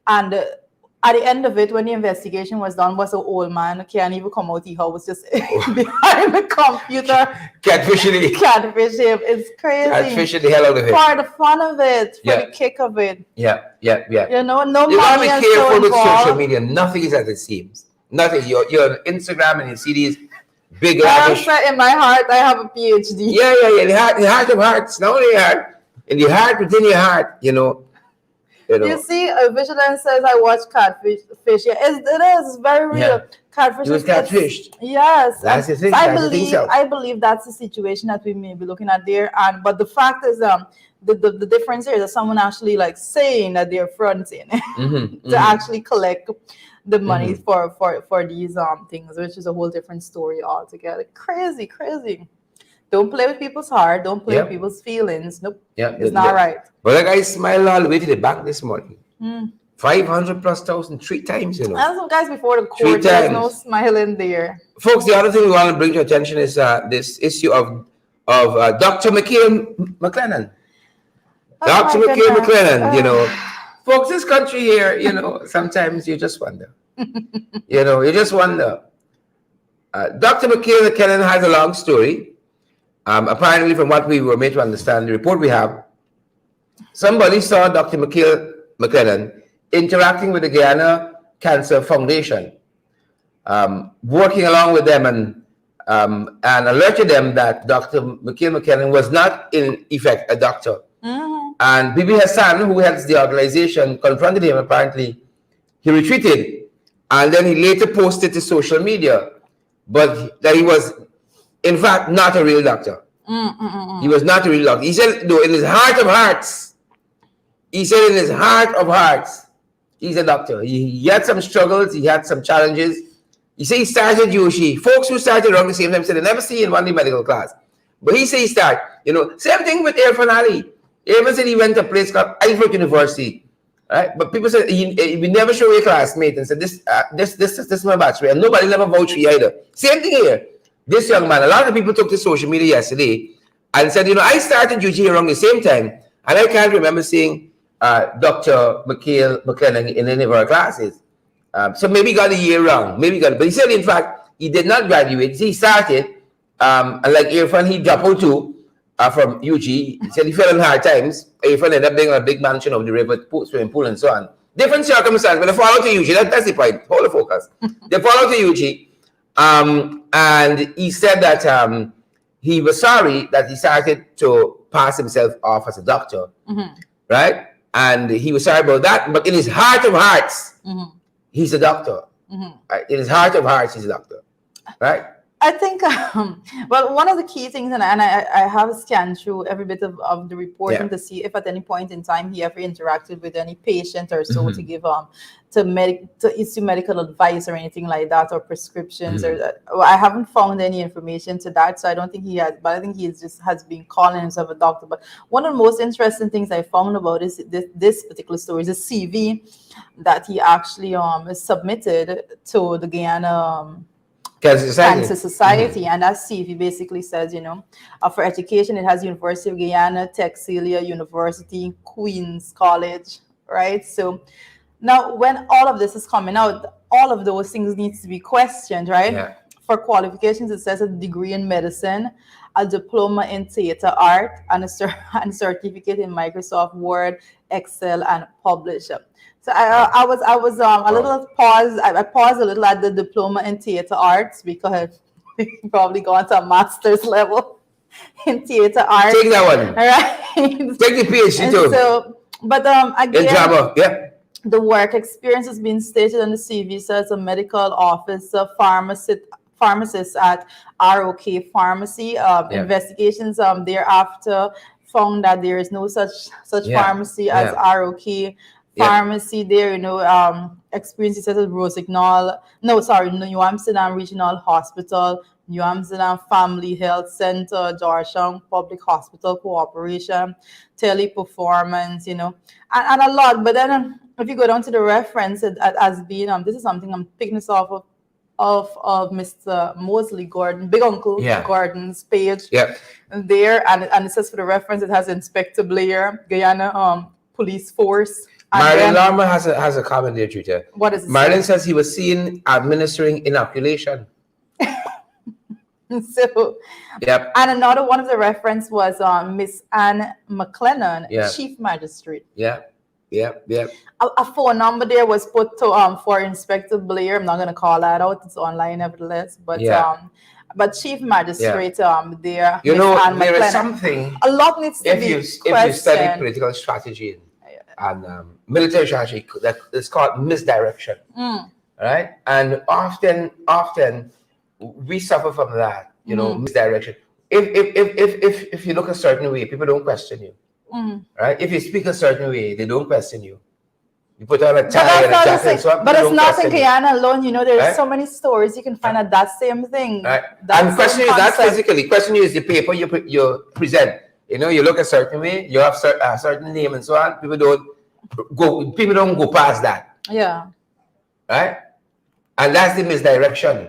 And at the end of it, when the investigation was done, was an old man can't even come out. He was just behind the computer catfishing him. It's crazy. Catfishing the hell out of it. For the fun of it, for the kick of it. Yeah. You know, no you money. You gotta be careful with social media. Nothing is as it seems. Nothing. You're on Instagram and you see these big lavish. In my heart, I have a PhD. Yeah. The heart of hearts, not only your heart, in the heart within your heart. You know. You see, Vigilance says I watch catfish. Yeah, it is very real. Yeah. Catfish. He was catfished. Yes, that's the thing. I believe that's the situation that we may be looking at there. But the fact is, the difference here is that someone actually like saying that they're fronting to actually collect the money for these things, which is a whole different story altogether. Crazy. Don't play with people's heart. Don't play with people's feelings. Nope. It's not right. But that guy smiled all the way to the bank this morning. 500,000+ 3 times, you know. And some guys before the court, there's no smiling there. Folks, the other thing we want to bring to attention is this issue of Dr. Mel Mclenon. Dr. Mel Mclenon, you know. Folks, this country here, you know, sometimes you just wonder. You just wonder. Dr. Mel Mclenon has a long story. Apparently, from what we were made to understand, the report we have, somebody saw Dr. Mel Mclenon interacting with the Guyana Cancer Foundation, working along with them and alerted them that Dr. Mel Mclenon was not in effect a doctor. And Bibi Hassan, who heads the organization, confronted him. Apparently, he retreated, and then he later posted to social media, but that he was, in fact, not a real doctor. He was not a real doctor. He said, though, in his heart of hearts, he's a doctor. He had some struggles. He had some challenges. He said he started UG. Folks who started around the same time said they never see in one day medical class. But he said he started. You know, same thing with Irfan Ali. Irfan said he went to a place called Ivorick University. Right? But people said we never show your classmate and said this is my batchmate. And nobody never vouched for you either. Same thing here. This young man, a lot of people took to social media yesterday and said, you know, I started UG around the same time, and I can't remember seeing Dr. Mel Mclenon in any of our classes. So maybe he got a year wrong. But he said, in fact, he did not graduate. He started, and like Irfan, he dropped out too from UG. He said he fell in hard times. Irfan ended up being a big mansion of the river, swimming pool, and so on. Different circumstances, but they follow to UG. That's the point. Hold the focus. They follow to UG. And he said that he was sorry that he started to pass himself off as a doctor, right? And he was sorry about that. But in his heart of hearts, he's a doctor. Right? In his heart of hearts, he's a doctor, right? I think, well, one of the key things, and I have scanned through every bit of the reporting to see if at any point in time he ever interacted with any patient or so to give to issue medical advice or anything like that, or prescriptions or that. Well, I haven't found any information to that, so I don't think he has. But I think he has been calling himself a doctor. But one of the most interesting things I found about this particular story is a CV that he actually submitted to the Guyana Cancer Society, and that CV basically says, for education, it has University of Guyana, Tech Celia University, Queen's College, right? So now when all of this is coming out, all of those things needs to be questioned, right? Yeah. For qualifications, it says a degree in medicine, a diploma in theater art, and a certificate in Microsoft Word, Excel, and Publisher. So I was a little paused. I paused a little at the diploma in theater arts because he probably gone to a master's level in theater arts. Take that one. Right. Take the PhD too. So, but again, in drama, the work experience has been stated on the CV. So as a medical officer, pharmacist at ROK Pharmacy. Investigations thereafter found that there is no such pharmacy as ROK Pharmacy there, experience such as New Amsterdam Regional Hospital, New Amsterdam Family Health Center, Georgetown Public Hospital Corporation, Teleperformance, and a lot. But then if you go down to the reference as being, this is something I'm picking this off of Mr. Mosley Gordon, Big Uncle Gordon's page there, and it says for the reference it has Inspector Blair, Guyana Police Force. Marilyn Larmer has a comment there, Twitter. What is it? Marilyn says he was seen administering inoculation. So, and another one of the reference was Miss Anne McLennan, Chief Magistrate. A phone number there was put to for Inspector Blair. I'm not going to call that out; it's online, nevertheless. But Chief Magistrate there. There is something. A lot needs to be questioned. If you study political strategy and military strategy, that is called misdirection, right? And often we suffer from that, misdirection. If you look a certain way, people don't question you, right? If you speak a certain way, they don't question you. You put on a tie and a jacket, but it's not in Guyana alone. There's so many stories you can find out that same thing. Right. And question is not physically. Question is the paper you present. You look a certain way, you have a certain name and so on. People don't go past that. Yeah. Right? And that's the misdirection.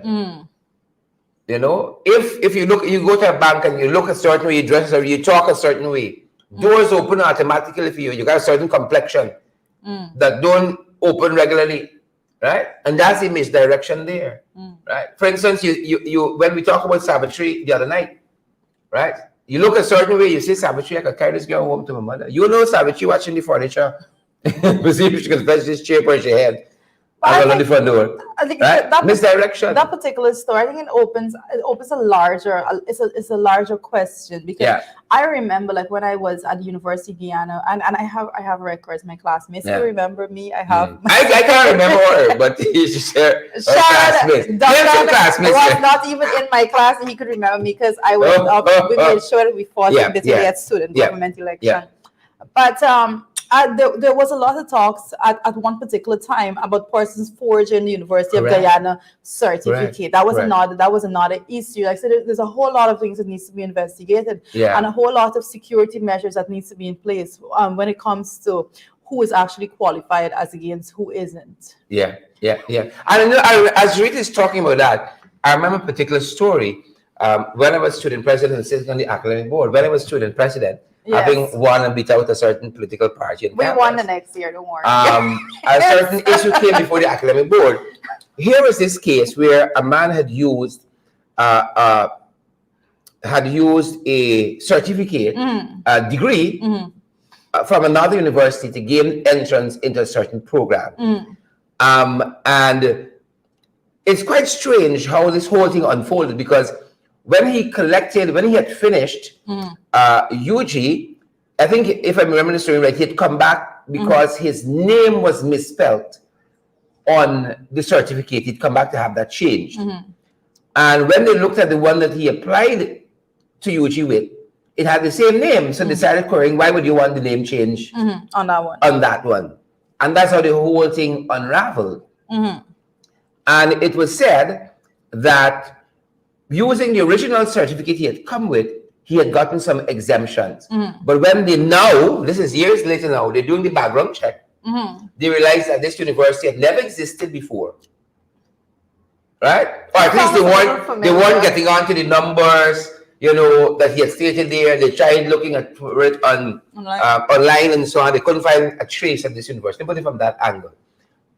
If you go to a bank and you look a certain way, you dress or you talk a certain way, doors open automatically for you. You got a certain complexion that don't open regularly. Right? And that's the misdirection there. Right? For instance, you when we talk about savagery the other night, right? You look a certain way, you say savagery, I could carry this girl home to my mother. Savagery watching the furniture. See if she can fetch this chair for her head. On the front door. I think right? Misdirection. That particular story, I think it opens a larger, it's a larger question, because I remember like when I was at the University of Guyana, and I have records, my classmates still remember me. I have I can't remember her, but she's her classmates. Was not even in my class, and he could remember me because I was we made sure that we fought bitterly at student government election. But there was a lot of talks at one particular time about persons forging the University of Guyana certificate. That was another issue. Like I said, there's a whole lot of things that needs to be investigated, and a whole lot of security measures that needs to be in place when it comes to who is actually qualified as against who isn't. And as Rita is talking about that, I remember a particular story when I was student president and sitting on the academic board. When I was student president, having won and beat out a certain political party. We won the next year, don't worry. A certain issue came before the academic board. Here was this case where a man had used a certificate, a degree from another university to gain entrance into a certain program. And it's quite strange how this whole thing unfolded, because when he had finished UG, I think if I remember the story right, he had come back because his name was misspelled on the certificate. He'd come back to have that changed. And when they looked at the one that he applied to UG with, it had the same name. So they started querying, why would you want the name change on that one? On that one. And that's how the whole thing unraveled. And it was said that using the original certificate he had come with, he had gotten some exemptions. But when they now, this is years later now, they're doing the background check, they realized that this university had never existed before. Right? Or at least they weren't getting onto the numbers, you know, that he had stated there. They tried looking at it online and so on. They couldn't find a trace of this university. Put it from that angle.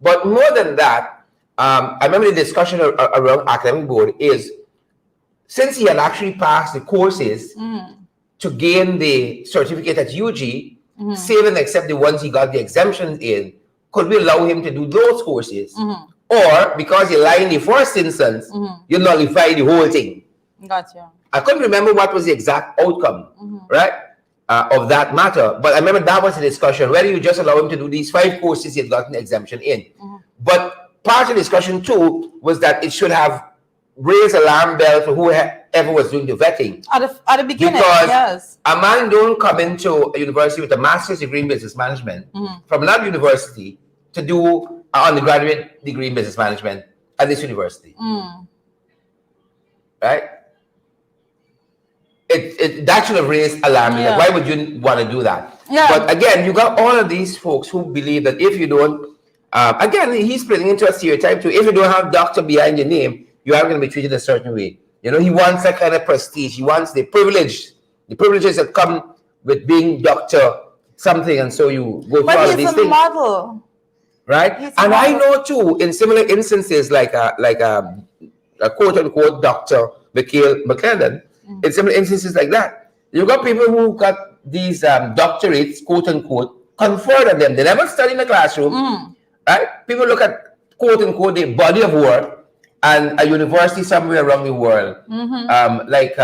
But more than that, I remember the discussion around academic board is, since he had actually passed the courses to gain the certificate at UG, save and accept the ones he got the exemptions in, could we allow him to do those courses? Or, because you lied in the first instance, you nullify the whole thing. Gotcha. I couldn't remember what was the exact outcome, right, of that matter. But I remember that was the discussion, whether you just allow him to do these 5 courses he had gotten exemption in. But part of the discussion, too, was that it should have raised alarm bell for whoever was doing the vetting. At the beginning, because a man don't come into a university with a master's degree in business management from another university to do an undergraduate degree in business management at this university. Right? That should have raised alarm. Like, why would you want to do that? But again, you got all of these folks who believe that if you don't, again, he's splitting into a stereotype too. If you don't have doctor behind your name, you are going to be treated a certain way. You know, he wants that kind of prestige. He wants the privileges that come with being doctor something, and so you go through all of these things. Model. Right? And I know too, in similar instances, like a quote unquote Dr. Mel Mclenon, in similar instances like that, you got people who got these doctorates, quote unquote, conferred on them. They never study in the classroom. Right? People look at quote unquote the body of work, and a university somewhere around the world, like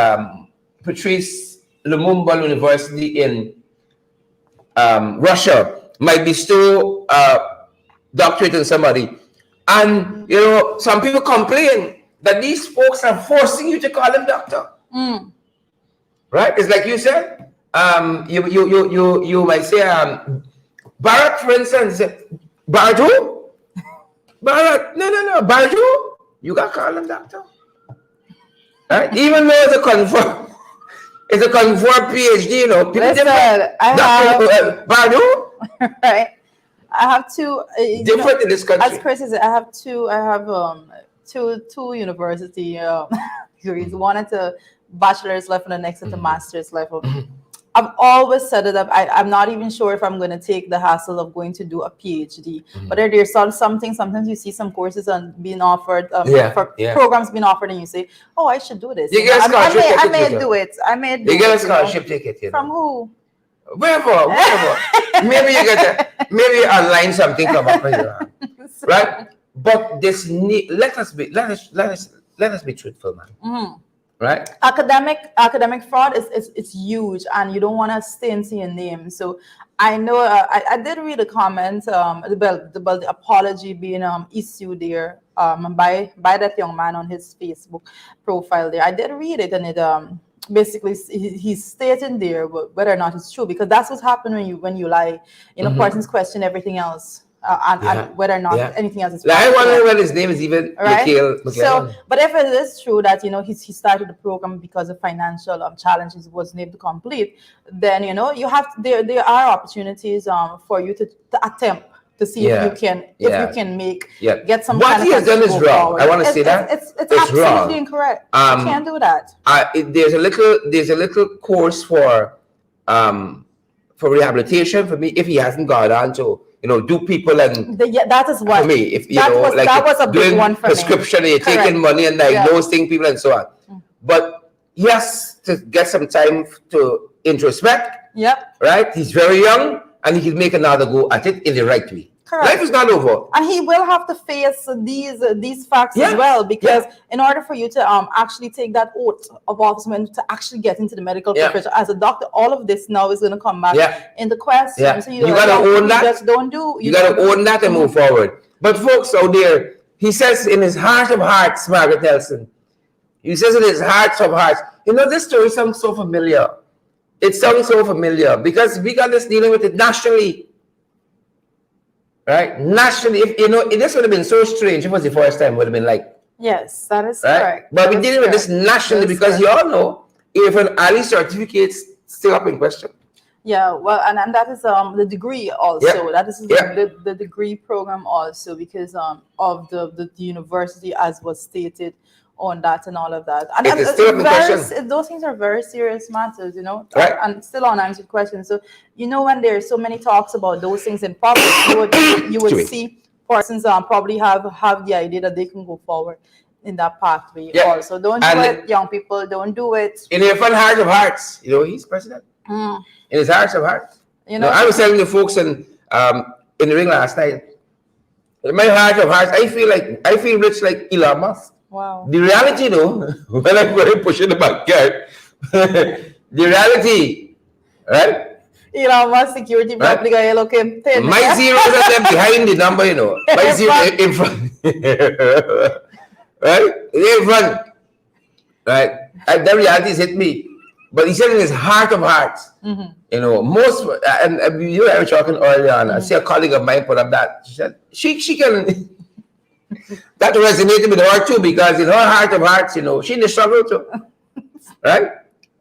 Patrice Lumumba University in Russia, might bestow doctorate on somebody, and you know, some people complain that these folks are forcing you to call them doctor. Right? It's like you said, you might say Bharat, for instance. Bharat who? Bharat, no, Bharat who? You got to call him doctor. Right? Even though it's a confirmed PhD, you know. People Listen, Bharat right. I have two different in this country. As Chris says, I have two university degrees. One at the bachelor's level and the next at the master's level. I've always set it up. I'm not even sure if I'm going to take the hassle of going to do a PhD. But there's something, sometimes you see some courses being offered, programs being offered, and you say, oh, I should do this. You get a scholarship ticket. I may do it. You get a scholarship ticket. You know? From who? Wherever. Maybe you get maybe online something come up for you. Right? But this let us be truthful, man. Right? Academic fraud is huge, and you don't want to stain your name. So I know I did read a comment about the apology being issued there by that young man on his Facebook profile there. I did read it, and it basically he's stating there whether or not it's true, because that's what's happened when you lie. You know, persons question everything else. And whether or not anything else is like, I wonder whether his name is even right? Mclenon. So, but if it is true that, you know, he started the program because of financial challenges, wasn't able to complete, then, you know, you have there are opportunities for you to attempt to see if you can get some. What kind he has done is wrong. Forward. I want to say that it's absolutely wrong. Incorrect. You can't do that. There's a little course for rehabilitation for me if he hasn't gone on to, you know, do people and that is what for me. If you that was a big one for prescription, me. You're taking money and diagnosing people and so on. But he has to get some time to introspect. Yep. Right? He's very young, and he can make another go at it in the right way. Correct. Life is not over, and he will have to face these facts as well, because in order for you to actually take that oath of office to actually get into the medical profession as a doctor, all of this now is going to come back in the question. So you got to own that. Just don't do. You got to own that and move forward. But folks out there, he says in his heart of hearts, Margaret Nelson, He says in his heart of hearts. You know, this story sounds so familiar. It sounds so familiar because we got this dealing with it nationally. Right? Nationally, if you know, this would have been so strange if it was the first time, it would have been like. Yes, that is right? correct. But we're dealing with this nationally because you all know if an early certificate's still up in question. Yeah, well, and that is the degree also. Yeah. That is the degree program also because of the university as was stated on that and all of that. And it's still up in question. Those things are very serious matters, you know, right. and still unanswered questions. So you know, when there's so many talks about those things in public, you would see persons probably have the idea that they can go forward in that pathway. Also, don't do it, young people. Don't do it. In your fun heart of hearts, you know, he's president. In his heart of hearts. You know, I was telling the folks in the ring last night. In my heart of hearts, I feel rich like Elon Musk. Wow. The reality, though, when I'm going to push in the backyard, the reality, right? Elon Musk security public yellow campaign. My zeros are there behind the number, you know. My zero in front. Right? In front. Right? And the reality has hit me. But he said in his heart of hearts, you know, most, and you were talking earlier on, I see a colleague of mine put up that. She said, she can, that resonated with her too, because in her heart of hearts, you know, she in the struggle too. Right?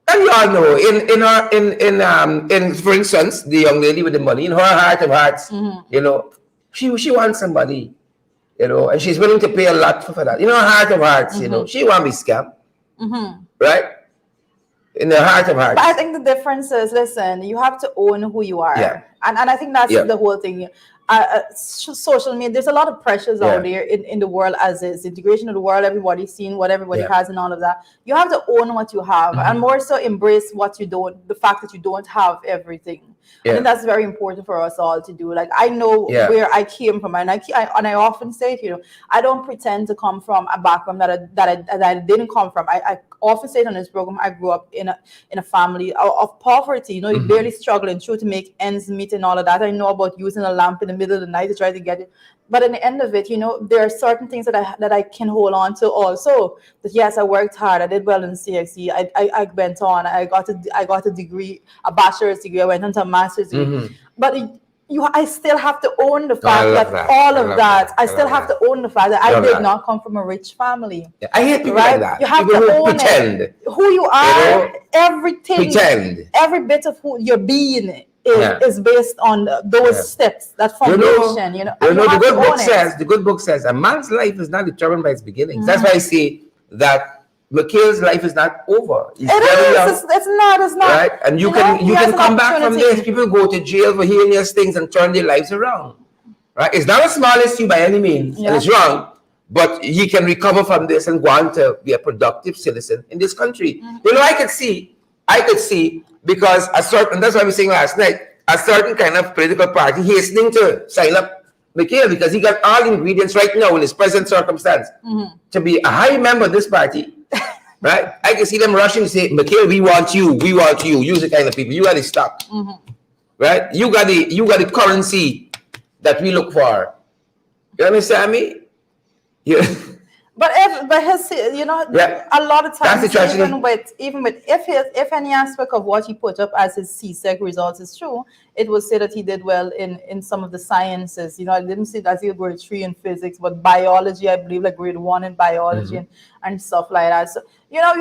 And you all know, in for instance, the young lady with the money, in her heart of hearts, you know, she wants somebody, you know, and she's willing to pay a lot for that. In her heart of hearts, you know, she won't be scammed. Right? In the heart of hearts. But I think the difference is, listen, you have to own who you are. Yeah. And I think that's the whole thing. Social media, there's a lot of pressures out there in the world as is. Integration of the world, everybody's seeing what everybody has and all of that. You have to own what you have and more so embrace what you don't, the fact that you don't have everything. I think that's very important for us all to do. Like, I know where I came from, and I often say, you know, I don't pretend to come from a background that I didn't come from. I often say it on this program, I grew up in a family of poverty. You know, you're barely struggling through to make ends meet and all of that. I know about using a lamp in the middle of the night to try to get it. But in the end of it, you know, there are certain things that I can hold on to also. That yes, I worked hard. I did well in CXE. I went on. I got a degree, a bachelor's degree. I went on to a master's degree. But I still have to own the fact that all of that. I still have to own the fact that I did not come from a rich family. I hate people like that. You have people to own pretend. it. Who you are, you know, everything, pretend. every bit of who you're being is based on those steps, that foundation. You know, the good book says a man's life is not determined by its beginnings. That's why I say that McHale's life is not over. It's not. Right? And you can come back from this. People go to jail for heinous things and turn their lives around. Right? It's not a small issue by any means, and it's wrong. But he can recover from this and go on to be a productive citizen in this country. You know, I could see because that's what I was saying last night, a certain kind of political party hastening to sign up McHale because he got all the ingredients right now in his present circumstance to be a high member of this party. Right? I can see them rushing to say, McHale, we want you. You're the kind of people. You got the stock. Right? You got the currency that we look for. You understand me? Yeah. But his, you know, a lot of times, even with if any aspect of what he put up as his CSEC results is true, it will say that he did well in some of the sciences. You know, I didn't see that he had grade 3 in physics, but biology, I believe, like grade 1 in biology and stuff like that. So, you know,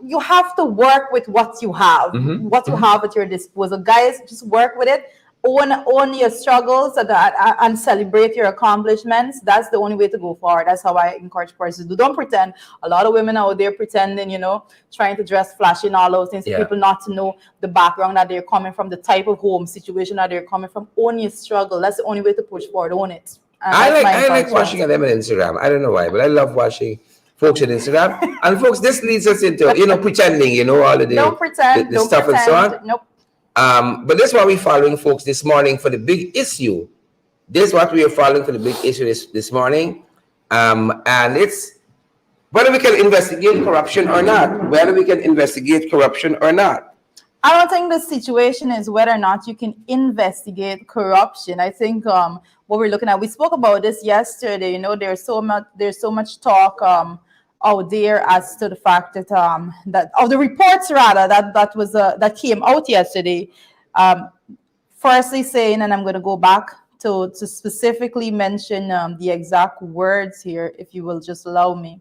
you have to work with what you have, what you have at your disposal. Guys, just work with it. Own your struggles and celebrate your accomplishments. That's the only way to go forward. That's how I encourage persons to do. Don't pretend. A lot of women out there pretending, you know, trying to dress flashy and all those things. People not to know the background that they're coming from, the type of home situation that they're coming from. Own your struggle. That's the only way to push forward. Own it. I like watching them on Instagram. I don't know why, but I love watching folks on Instagram. And folks, this leads us into, you know, pretending, you know, all of the stuff and so on. Nope. But this is what we're following, folks, this morning for the big issue. This is what we are following for the big issue this morning. And it's whether we can investigate corruption or not. I don't think the situation is whether or not you can investigate corruption. I think what we're looking at, we spoke about this yesterday. You know, there's so much talk out there as to the fact that the reports rather that came out yesterday. Firstly saying, and I'm going to go back to specifically mention the exact words here, if you will just allow me.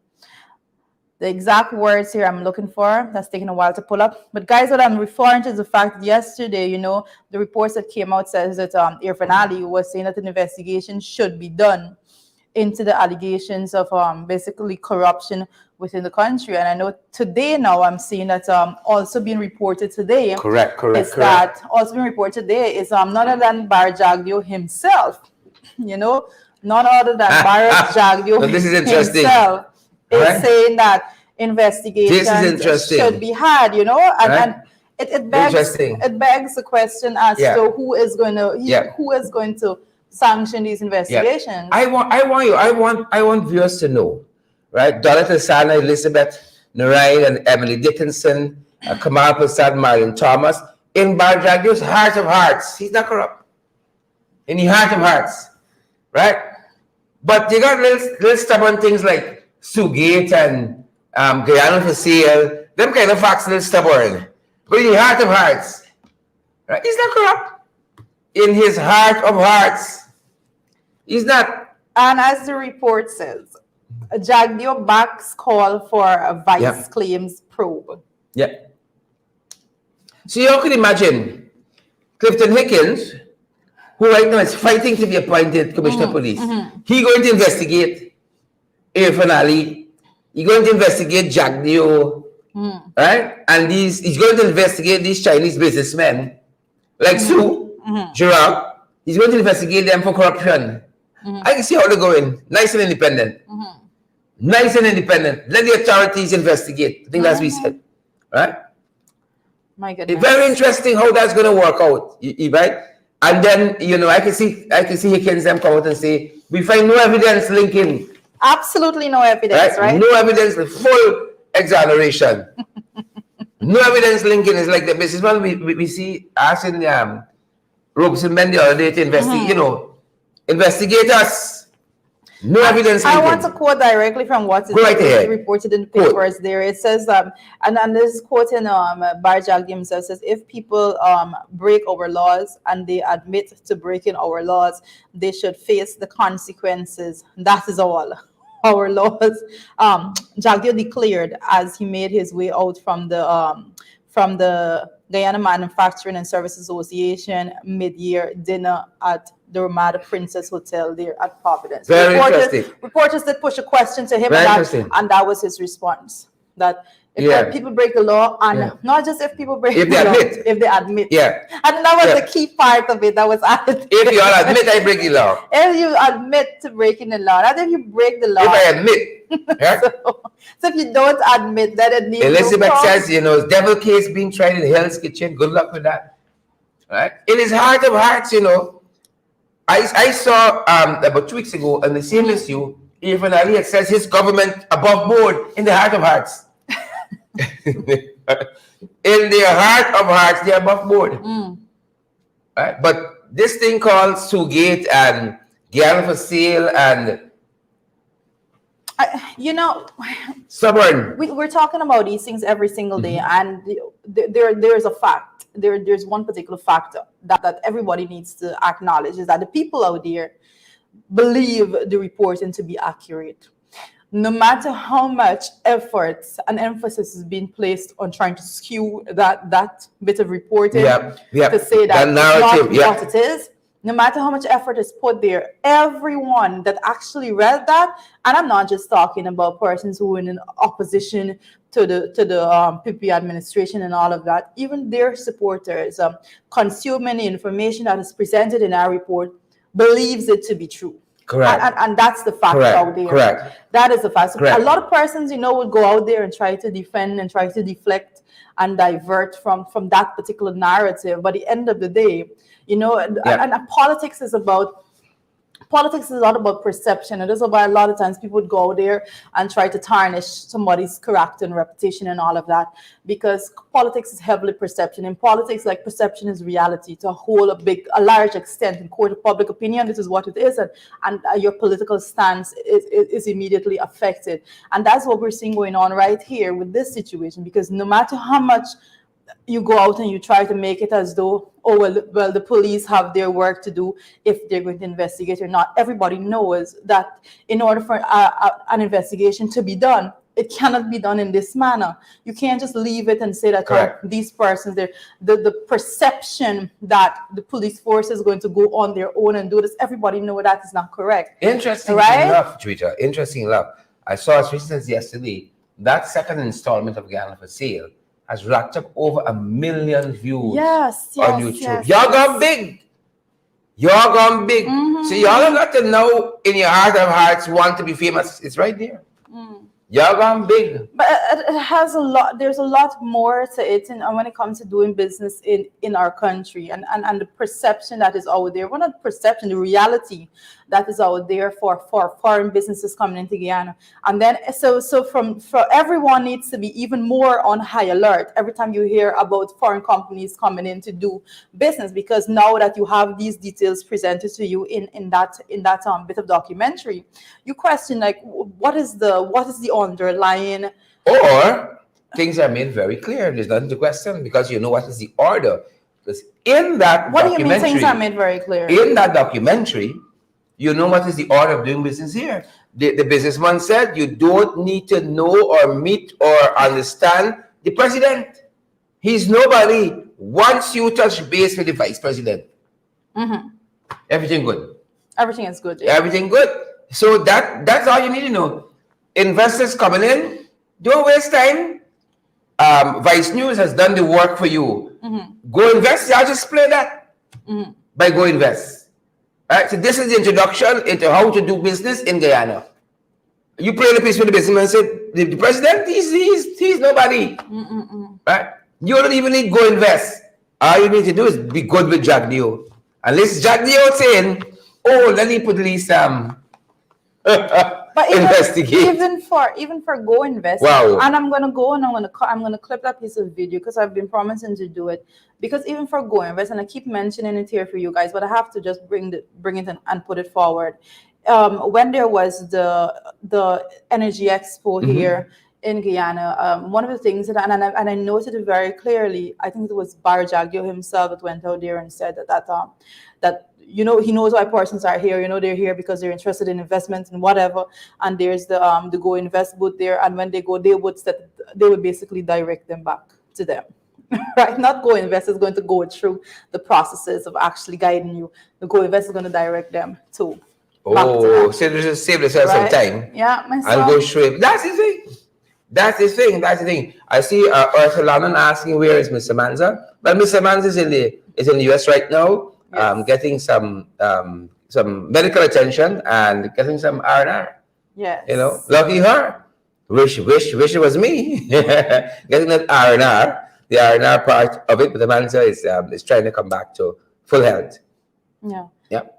The exact words here I'm looking for, that's taking a while to pull up. But guys, what I'm referring to is the fact that yesterday, the reports that came out says that Irfan Ali was saying that an investigation should be done into the allegations of basically corruption within the country. And I know today now I'm seeing that also being reported today. Correct. That also being reported today is none other than Bar Jagdeo himself. None other than Bar Jagdeo this is interesting. himself is saying that investigations should be had, and it begs the question as to who is going to sanction these investigations. Yeah. I want viewers to know, right? Dorothy Sana, Elizabeth Narayan, and Emily Dickinson, Kamal Prasad, Marion Thomas, in Bar Jagdeo's heart of hearts, he's not corrupt. In the heart of hearts, right? But you got little stubborn things like Sugate and Guyana for sale, them kind of facts a little stubborn. But in the heart of hearts, right? He's not corrupt. In his heart of hearts, he's not. And as the report says, Jagdeo backs call for a vice claims probe. Yeah. So you could imagine Clifton Hickens, who right now is fighting to be appointed Commissioner of Police. He going to investigate Irfan Ali. He's going to investigate Jagdeo, right? And he's going to investigate these Chinese businessmen like Su, Gerard. He's going to investigate them for corruption. I can see how they're going. Nice and independent. Nice and independent. Let the authorities investigate. I think that's what we said, right? My goodness. It's very interesting how that's going to work out, right? And then I can see Hickens them come out and say we find no evidence linking. Absolutely no evidence, right? No evidence, full exoneration. No evidence linking is like the businessman we see asking Robeson Men the other day to investigate, investigate us. No evidence linking. I want to quote directly from what is reported in the papers there. It says, and this is quoting Bar Jagdeo himself, says, if people break our laws and they admit to breaking our laws, they should face the consequences. That is all. Our laws. Jagdeo declared as he made his way out from the Guyana Manufacturing and Service Association mid-year dinner at the Ramada Princess Hotel there at Providence. Very interesting. Reporters did push a question to him, and that was his response. That if people break the law, and not just if people break the law, if they admit. Yeah. And that was the key part of it that was added. If you all admit I break the law. If you admit to breaking the law, not if you break the law. If I admit. Yeah? so if you don't admit that it needs Elizabeth says, devil case being tried in Hell's Kitchen. Good luck with that. Right? In his heart of hearts, I saw about 2 weeks ago on the same issue, Irfan Ali says his government above board in the heart of hearts. In their heart of hearts, they're above board. Right? But this thing called Sugate and Guyana for sale and stubborn. We're talking about these things every single day, and there's a fact. There's one particular factor that everybody needs to acknowledge is that the people out there believe the reporting to be accurate. No matter how much effort and emphasis is being placed on trying to skew that bit of reporting to say that narrative, it's not what it is, no matter how much effort is put there, everyone that actually read that, and I'm not just talking about persons who are in opposition to the PP administration and all of that, even their supporters consuming the information that is presented in our report believes it to be true. Correct. And that's the fact out there. Correct. That is the fact. So a lot of persons, would go out there and try to defend and try to deflect and divert from that particular narrative. But at the end of the day, and politics is about politics is a lot about perception. It is about a lot of times people would go out there and try to tarnish somebody's character and reputation and all of that, because politics is heavily perception. In politics, like, perception is reality to a large extent. In court of public opinion, this is what it is, and your political stance is immediately affected. And that's what we're seeing going on right here with this situation, because no matter how much you go out and you try to make it as though, the police have their work to do if they're going to investigate or not. Everybody knows that in order for an investigation to be done, it cannot be done in this manner. You can't just leave it and say that these persons, the perception that the police force is going to go on their own and do this, everybody knows that is not correct. Interesting enough, Twitter. Interesting enough. I saw as recent as yesterday that second installment of Guyana for Sale has racked up over 1 million views on YouTube. Y'all gone big. Y'all gone big. So y'all got to know in your heart of hearts want to be famous. It's right there. Y'all gone big. But it has a lot, there's a lot more to it when it comes to doing business in our country and the perception that is out there. Well, not perception, the reality that is out there for foreign businesses coming into Guyana. And then so everyone needs to be even more on high alert every time you hear about foreign companies coming in to do business, because now that you have these details presented to you in that bit of documentary, you question, like, what is the underlying, or things are made very clear. There's nothing to question because you know what is the order. Because in that what documentary, do you mean things are made very clear? In that documentary, you know what is the order of doing business here. The businessman said you don't need to know or meet or understand the president. He's nobody. Once you touch base with the vice president, everything good. Everything is good. Yeah. Everything good. So that's all you need to know. Investors coming in, don't waste time. Vice News has done the work for you. Go invest. I'll just play that by Go Invest. All right, so this is the introduction into how to do business in Guyana. You play the piece with the businessman and say, the president, he's nobody. Right? You don't even need Go Invest. All you need to do is be good with Jack Dio. Unless Jack Dio saying, oh, let me put these but investigate. Even for Go Invest, wow. And I'm gonna go and I'm gonna clip that piece of video because I've been promising to do it. Because even for Go Invest, and I keep mentioning it here for you guys, but I have to just bring it and put it forward. When there was the Energy Expo here in Guyana, one of the things that I noted it very clearly. I think it was Barjagio himself that went out there and said that you know, he knows why persons are here. You know, they're here because they're interested in investments and whatever. And there's the Go Invest booth there. And when they go, they would basically direct them back to them. Right? Not Go Invest is going to go through the processes of actually guiding you. The Go Invest is going to direct them to. Oh, so they just save themselves some time. Yeah, myself. And go straight. That's the thing. That's the thing. I see Ursula Lannon asking where is Mr. Manza. Well, Mr. Manza is in the US right now. Yes. Getting some medical attention and getting some R&R. Yes. You know, lucky her. Wish it was me. Getting that R&R, the R&R part of it, but the Manza is trying to come back to full health. Yeah.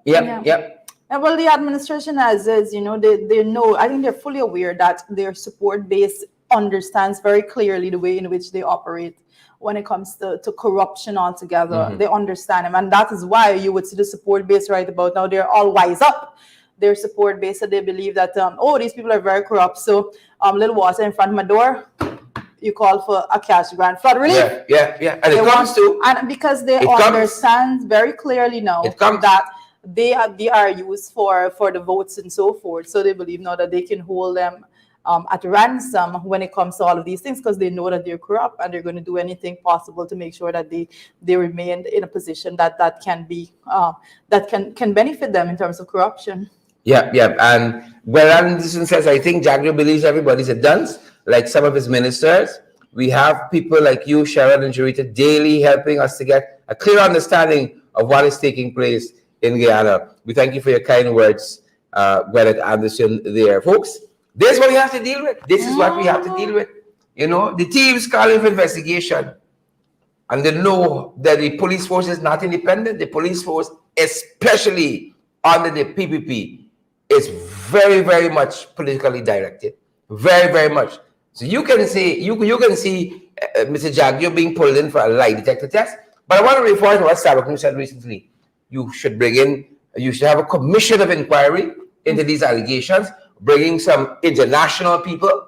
Yep. Well, the administration as is, you know, they know. I think they're fully aware that their support base understands very clearly the way in which they operate. When it comes to corruption altogether, they understand them. And that is why you would see the support base right about now. They're all wise up. Their support base, so they believe that, these people are very corrupt. So little water in front of my door, you call for a cash grant flood relief. Yeah. And it comes to. And because they understand very clearly now that they are used for the votes and so forth. So they believe now that they can hold them at ransom when it comes to all of these things, because they know that they're corrupt and they're going to do anything possible to make sure that they remain in a position that can be that can benefit them in terms of corruption. Yeah. And Anderson says, I think Jagger believes everybody's a dunce, like some of his ministers. We have people like you, Sharon and Jarita, daily helping us to get a clear understanding of what is taking place in Guyana. We thank you for your kind words, Gwyneth Anderson there. Folks, this is what we have to deal with. This is what we have to deal with. You know, the team's calling for investigation. And they know that the police force is not independent. The police force, especially under the PPP is very, very much politically directed. Very, very much. So you can see, Mr. Jagio being pulled in for a lie detector test. But I want to reinforce what Starbuck said recently. You should have a commission of inquiry into these allegations, bringing some international people,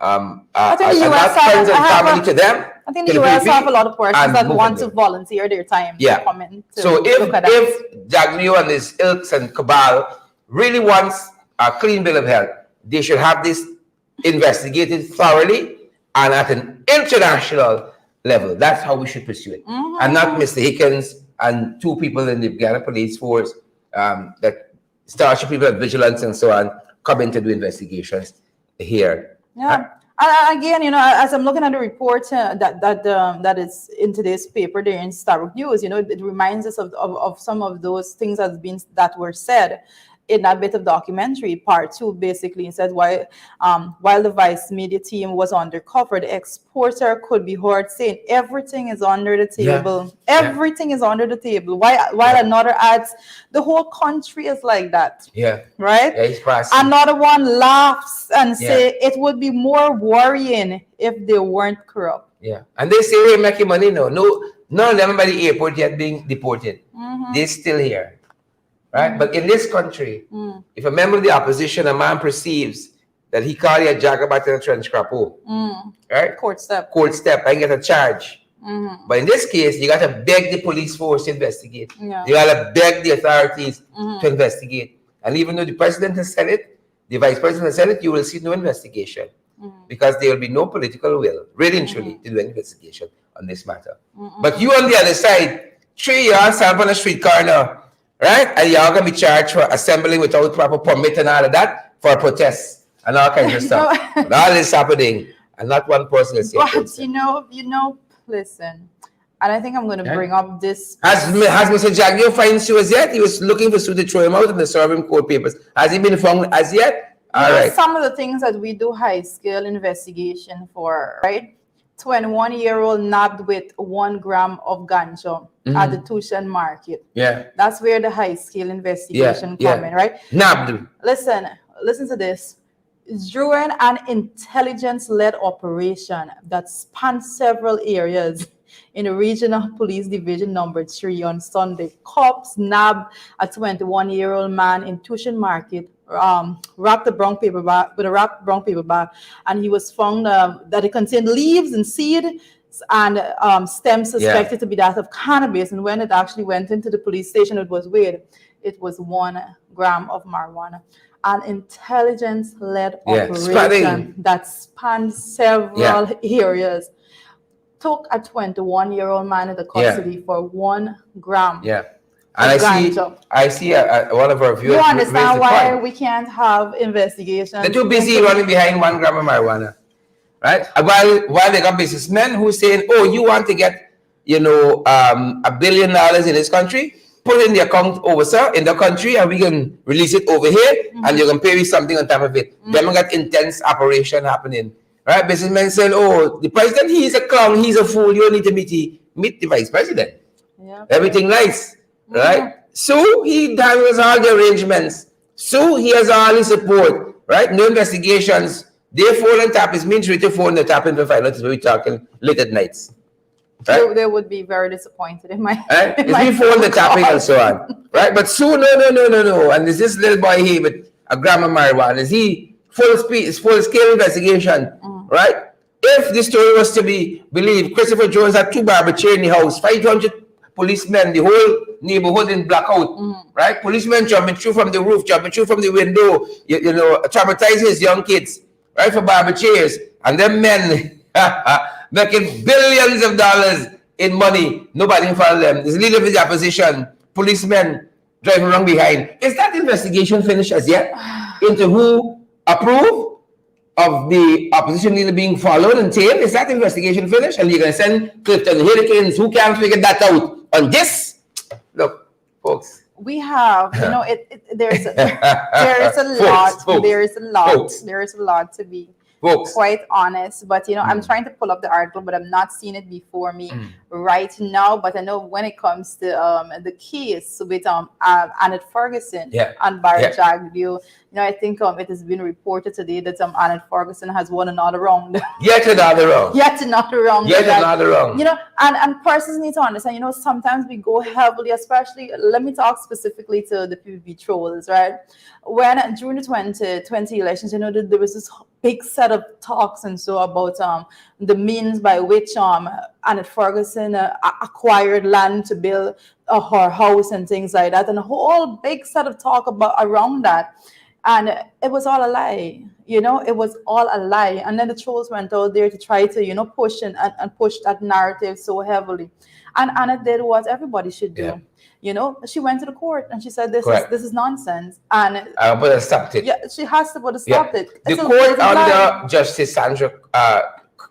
I think the US friends and family to them. I think the US have a lot of persons that want to volunteer their time to come in to so look at if Jaglio and his ilks and cabal really wants a clean bill of health, they should have this investigated thoroughly and at an international level. That's how we should pursue it. And not Mr. Hickens and 2 people in the Ghana police force that starship people at vigilance and so on come in to do investigations here. Yeah. And again, as I'm looking at the report that is in today's paper there in Starbuck News, it reminds us of some of those things that were said in that bit of documentary. Part 2 basically says while the Vice media team was undercover, the exporter could be heard saying everything is under the table. Everything is under the table. While another adds, the whole country is like that. Right? Another one laughs and say it would be more worrying if they weren't corrupt. And they say they're making money now. None of them by the airport yet being deported. They're still here. Right? But in this country, if a member of the opposition, a man perceives that he called a jagabat in a trench crapo, right? Court step, I can get a charge. But in this case, you got to beg the police force to investigate. You got to beg the authorities to investigate. And even though the president has said it, the vice president has said it, you will see no investigation because there will be no political will, really and truly, to do an investigation on this matter. But you on the other side, 3 years, stand on a street corner, right? And y'all gonna be charged for assembling without proper permit and all of that for a protest and all kinds of stuff. And all this happening, and not one person is here. But listen, and I think I'm going to bring up this. Has Mr. Jagio found Suez yet? He was looking for Sue to throw him out in the Supreme Court papers. Has he been found as yet? All right. Some of the things that we do high-scale investigation for, right? 21-year-old nabbed with 1 gram of ganja at the Tushan market. That's where the high-scale investigation come in, right? Nabbed. Listen to this. During an intelligence-led operation that spanned several areas in the Regional Police Division number 3 on Sunday, cops nabbed a 21-year-old man in Tushan market, wrapped a brown paper bag with a wrapped brown paper bag, and he was found that it contained leaves and seed and stems suspected to be that of cannabis. And when it actually went into the police station, it was weighed. It was 1 gram of marijuana. An intelligence-led operation that spanned several areas took a 21-year-old man into custody for 1 gram. And I see one of our viewers. You understand why we can't have investigations? They're too busy running behind 1 gram of marijuana, right? While they got businessmen who saying, "Oh, you want to get, $1 billion in this country? Put in the account over, sir, in the country, and we can release it over here, and you can pay me something on top of it." Then we got intense operation happening, right? Businessmen saying, "Oh, the president, he's a clown, he's a fool. You need to meet the vice president. Everything nice." Right? So he handles all the arrangements. So he has all his support, right? No investigations. They phone and tap. It's mean to phone and tap into finance. We're talking late at nights. Right? They would be very disappointed in my. Right? It's me phone the tapping and so on. Right? But so no. And there's this little boy here with a gram of marijuana. Is he full scale investigation? Right? If this story was to be believed, Christopher Jones had 2 barbecues in the house, 500 policemen, the whole neighborhood in blackout, right? Policemen jumping through from the roof, jumping through from the window, traumatizing his young kids, right, for barbecues. And them men making billions of dollars in money. Nobody can follow them. There's leader of the opposition, policemen driving around behind. Is that investigation finished as yet? Into who approved of the opposition leader being followed and tailed? Is that investigation finished? And you're going to send Clifton Hurricanes who can't figure that out on this? Look, folks. We have, there is a lot to be folks. Quite honest. But, I'm trying to pull up the article, but I'm not seeing it before me right now. But I know when it comes to the case with Annette Ferguson and Barrett Jagview, I think it has been reported today that Annette Ferguson has won another round. Yet another round. Yet another round. Yet another round. And persons need to understand, sometimes we go heavily, especially, let me talk specifically to the PVP trolls, right? When during the 2020 elections, there was this big set of talks and so about the means by which Annette Ferguson acquired land to build her house and things like that, and a whole big set of talk around that. And it was all a lie, it was all a lie. And then the trolls went out there to try to, push and push that narrative so heavily. And Anna did what everybody should do. She went to the court and she said, this is nonsense. And but I stopped it. Yeah, she has to put a stop it. The court under Justice Sandra,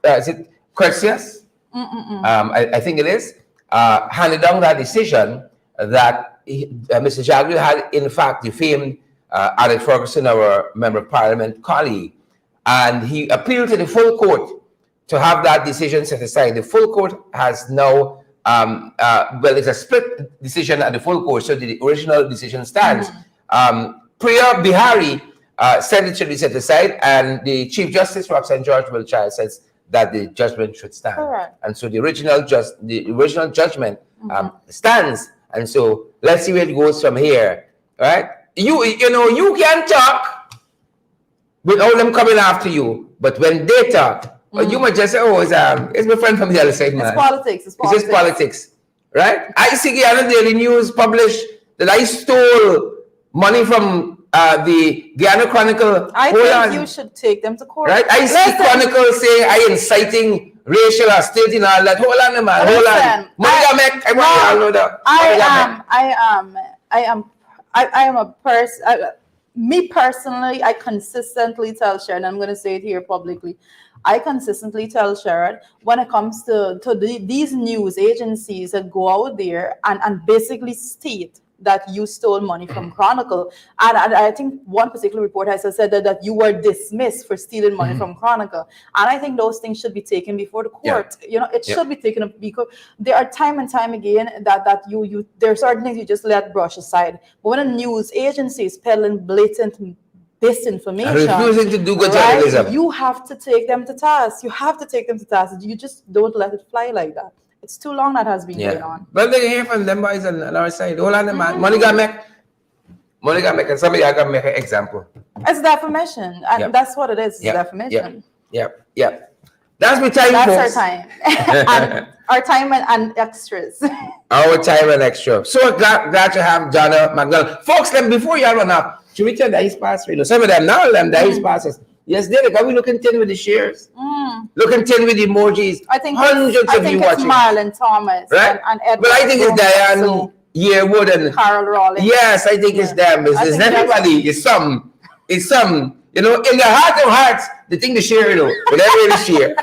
is it Curtius? I think it is, handed down that decision that Mr. Jagview had in fact defamed Annette Ferguson, our member of parliament colleague, and he appealed to the full court to have that decision set aside. The full court has now, it's a split decision at the full court, so the original decision stands. Priya Bihari said it should be set aside, and the Chief Justice of St. George Wiltshire says that the judgment should stand. And so the original judgment stands, and so let's see where it goes from here, right? You can talk without them coming after you, but when they talk, you might just say, it's my friend from the other side, man. It's politics. It's just politics, right? I see Guyana Daily News published that I stole money from the Guyana Chronicle. I think you should take them to court. Right? I see Chronicle saying I inciting racial hostility and all that. Hold on, man. Hold on. I am a person. Me personally, I consistently tell Sharon, I'm going to say it here publicly. I consistently tell Sharon, when it comes to these news agencies that go out there and basically state that you stole money from Chronicle, and I think one particular report has said that you were dismissed for stealing money from Chronicle, and I think those things should be taken before the court. It should be taken up, because there are time and time again that you there are certain things you just let brush aside. But when a news agency is peddling blatant disinformation, refusing to do good journalism, you have to take them to task. You have to take them to task. You just don't let it fly like that. It's too long that has been going on. But they hear from them boys on our side. Hold on, man. Money got make, and somebody got to make an example. It's defamation. And that's what it is. It's defamation. Yep. That's my time, folks. Our time. And our time and extras. Our time and extra. So glad to have Mel Mclenon. Folks, before you run up, should we tell the East Pass? Some of them now, the East Passes. Yes, Derek, are we looking 10 with the shares? Looking 10 with the emojis. I think hundreds of you watching. It's Marlon Thomas, right? And Edward. But I think it's Diane Yearwood and Carol Rawlings. Yes, I think it's them. It's everybody. It's some. In the heart of hearts, the thing to share, whatever to share.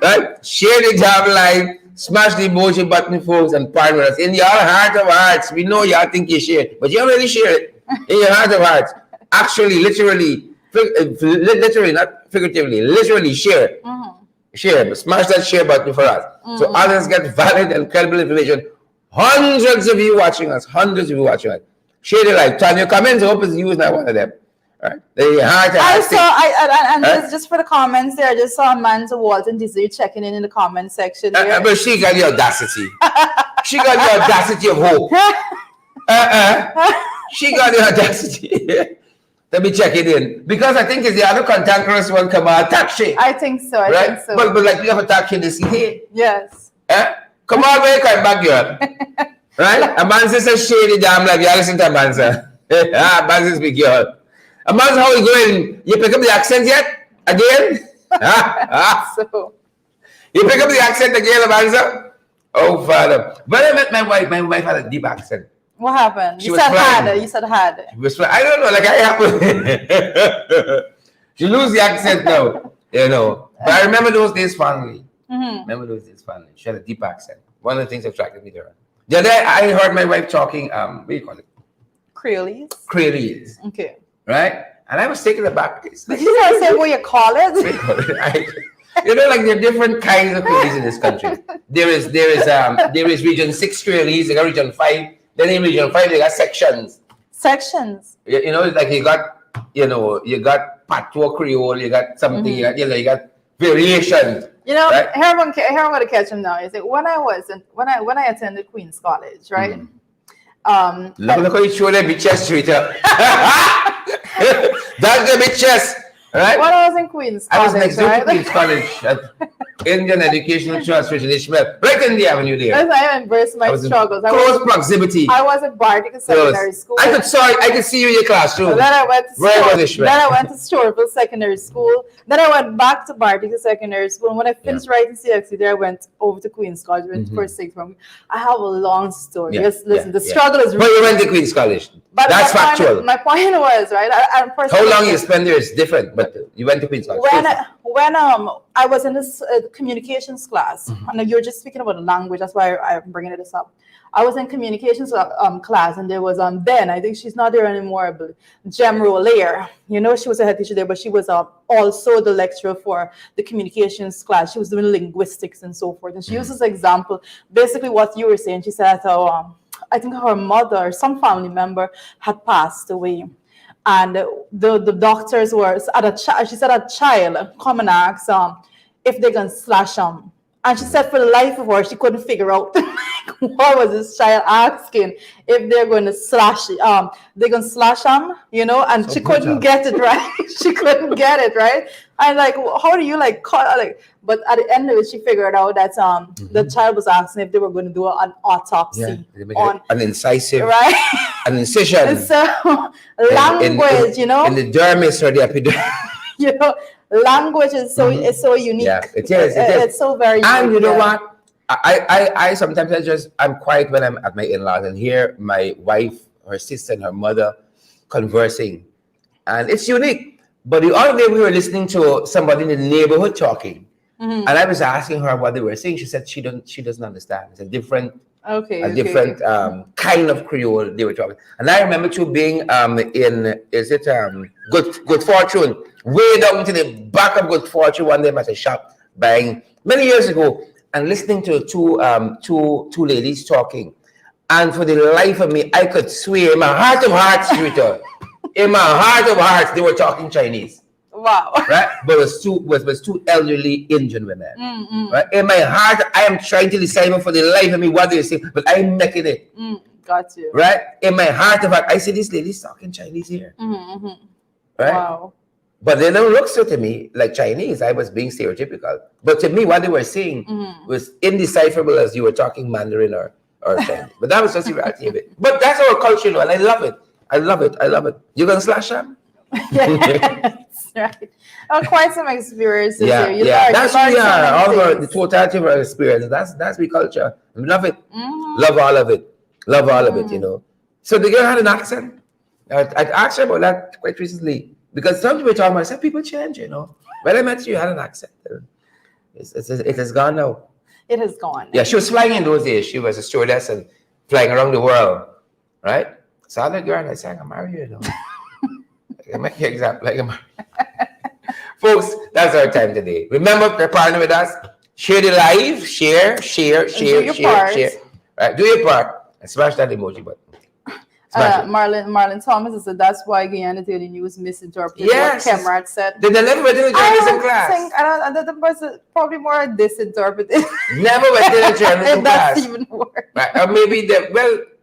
Right? Share the job live, smash the emoji button, folks, and partner us. In your heart of hearts, we know y'all think you share, but you don't really share it. In your heart of hearts. Actually, literally, not figuratively, literally share. Share, but smash that share button for us. So others get valid and credible information. Hundreds of you watching us. Share the like. Turn your comments. I hope you is not one of them. All right. Just for the comments there, I just saw Amanda Walton Desir checking in the comment section. But she got the audacity. She got the audacity of hope. She got the audacity. Let me check it in. Because I think it's the other cantankerous one come out, attack she. I think so. I think so. But like we have attack she this here. Yes. Come on, wake up back, girl. Right? Amanza says shady damn like you listen to Amanza. Amanza's big girl. Amanza, how you going? You pick up the accent yet? Again? So. You pick up the accent again, Amanza? Oh, Father. When I met my wife had a deep accent. What happened? You said had. I don't know. Like I happened. She lose the accent now. But I remember those days fondly. She had a deep accent. One of the things that attracted me to her. The other day, I heard my wife talking. What do you call it? Creolese. Creolese. Okay. Right? And I was taken aback. Did you not say what you call it? You know, like there are different kinds of Creoles in this country. There is Region 6 Creoles, they got Region 5. Then in Region 5 they got sections. Sections. You know, like you got patois Creole, you got something, you got variations. You know, right? Here I'm going to catch him now. Is it when I attended Queen's College, right? Look how you show them bitches to it. That's the bitches. Right? When I was in Queen's College, I was next door to Queen's College at Indian Educational Trust, right in the avenue there. As I embraced my struggles. Close proximity. I was at Bartic Secondary School. I could see you in your classroom. Then I went to Storeville Secondary School. Then I went back to Bartic Secondary School. And when I finished writing CXC there, I went over to Queen's College, went for 6 months. I have a long story. Just listen, the struggle is real. But you went to Queen's College. But that's factual. My point was, right? How long you spend there is different, but you went to Queen's College. When I was in this communications class, and you're just speaking about the language, that's why I'm bringing this up. I was in communications class, and there was then, I think she's not there anymore, but Jem Rollier. You know, she was a head teacher there, but she was also the lecturer for the communications class. She was doing linguistics and so forth. And she used this example, basically what you were saying. She said, I think her mother or some family member had passed away. And the doctors were she said a child come and ask if they can slash them. And she said for the life of her, she couldn't figure out what was this child asking, if they're going to slash they're going to slash them, you know, and so she couldn't get it right. She couldn't get it right. And like, how do you but at the end of it, she figured out that the child was asking if they were going to do an autopsy on an incisive, right? An incision. And so language, you know, in the dermis or the epidermis. You know, language is so unique. Yeah, it is. It's so very unique. And you know what? I sometimes I'm quiet when I'm at my in-laws and hear my wife, her sister, and her mother conversing, and it's unique. But the other day we were listening to somebody in the neighborhood talking, and I was asking her what they were saying. She said she doesn't understand. It's a different kind of Creole they were talking. And I remember too being in Good Fortune, way down to the back of Good Fortune one day at a shop buying many years ago, and listening to two ladies talking. And for the life of me, I could swear in my heart of hearts, Twitter, in my heart of hearts, they were talking Chinese. Wow. Right? But it was two elderly Indian women. Right? In my heart, I am trying to decipher for the life of me what they're saying, but I'm making it. Got you. Right? In my heart of heart, I see these ladies talking Chinese here. Right? Wow. But they don't look so to me like Chinese. I was being stereotypical. But to me, what they were saying was indecipherable as you were talking Mandarin or Chinese. But that was just the reality of it. But that's our culture, and I love it. I love it. You gonna slash them? Yes, right. Quite some experiences here. That's who we are. All of the totality of our experience. That's we culture. We love it. Love all of it. Love all of it. You know. So the girl had an accent. I asked her about that quite recently because some people talking about. I said people change. You know. When I met you, you had an accent. It has gone now. It has gone. Yeah, she was flying in those days. She was a stewardess and flying around the world, right? So I saw that girl and I said, I'm married, you know. I make you example like I'm folks, that's our time today. Remember to partner with us. Share the live, share. Right, do your part and smash that emoji button. Marlon Thomas said that's why Guyana Daily News misinterpreted what Kemrat said. They never went to the journalism class. That was probably more disinterpreted. Never went to the journalism class. That's even worse. Right. Or maybe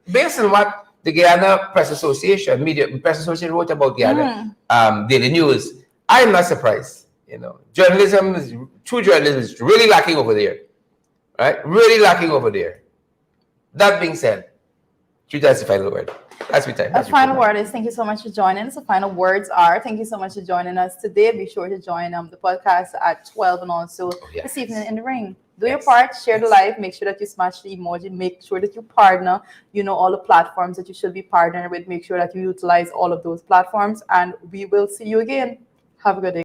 based on what the Guyana Press Association wrote about Guyana Daily News, I'm not surprised. You know, true journalism is really lacking over there. Right? Really lacking over there. That being said, that's the final word. That's my time. The final word is thank you so much for joining us. The final words are thank you so much for joining us today. Be sure to join the podcast at 12 and also this evening in the ring. Do your part, share the live, make sure that you smash the emoji, make sure that you partner, all the platforms that you should be partnered with, make sure that you utilize all of those platforms, and we will see you again. Have a good day.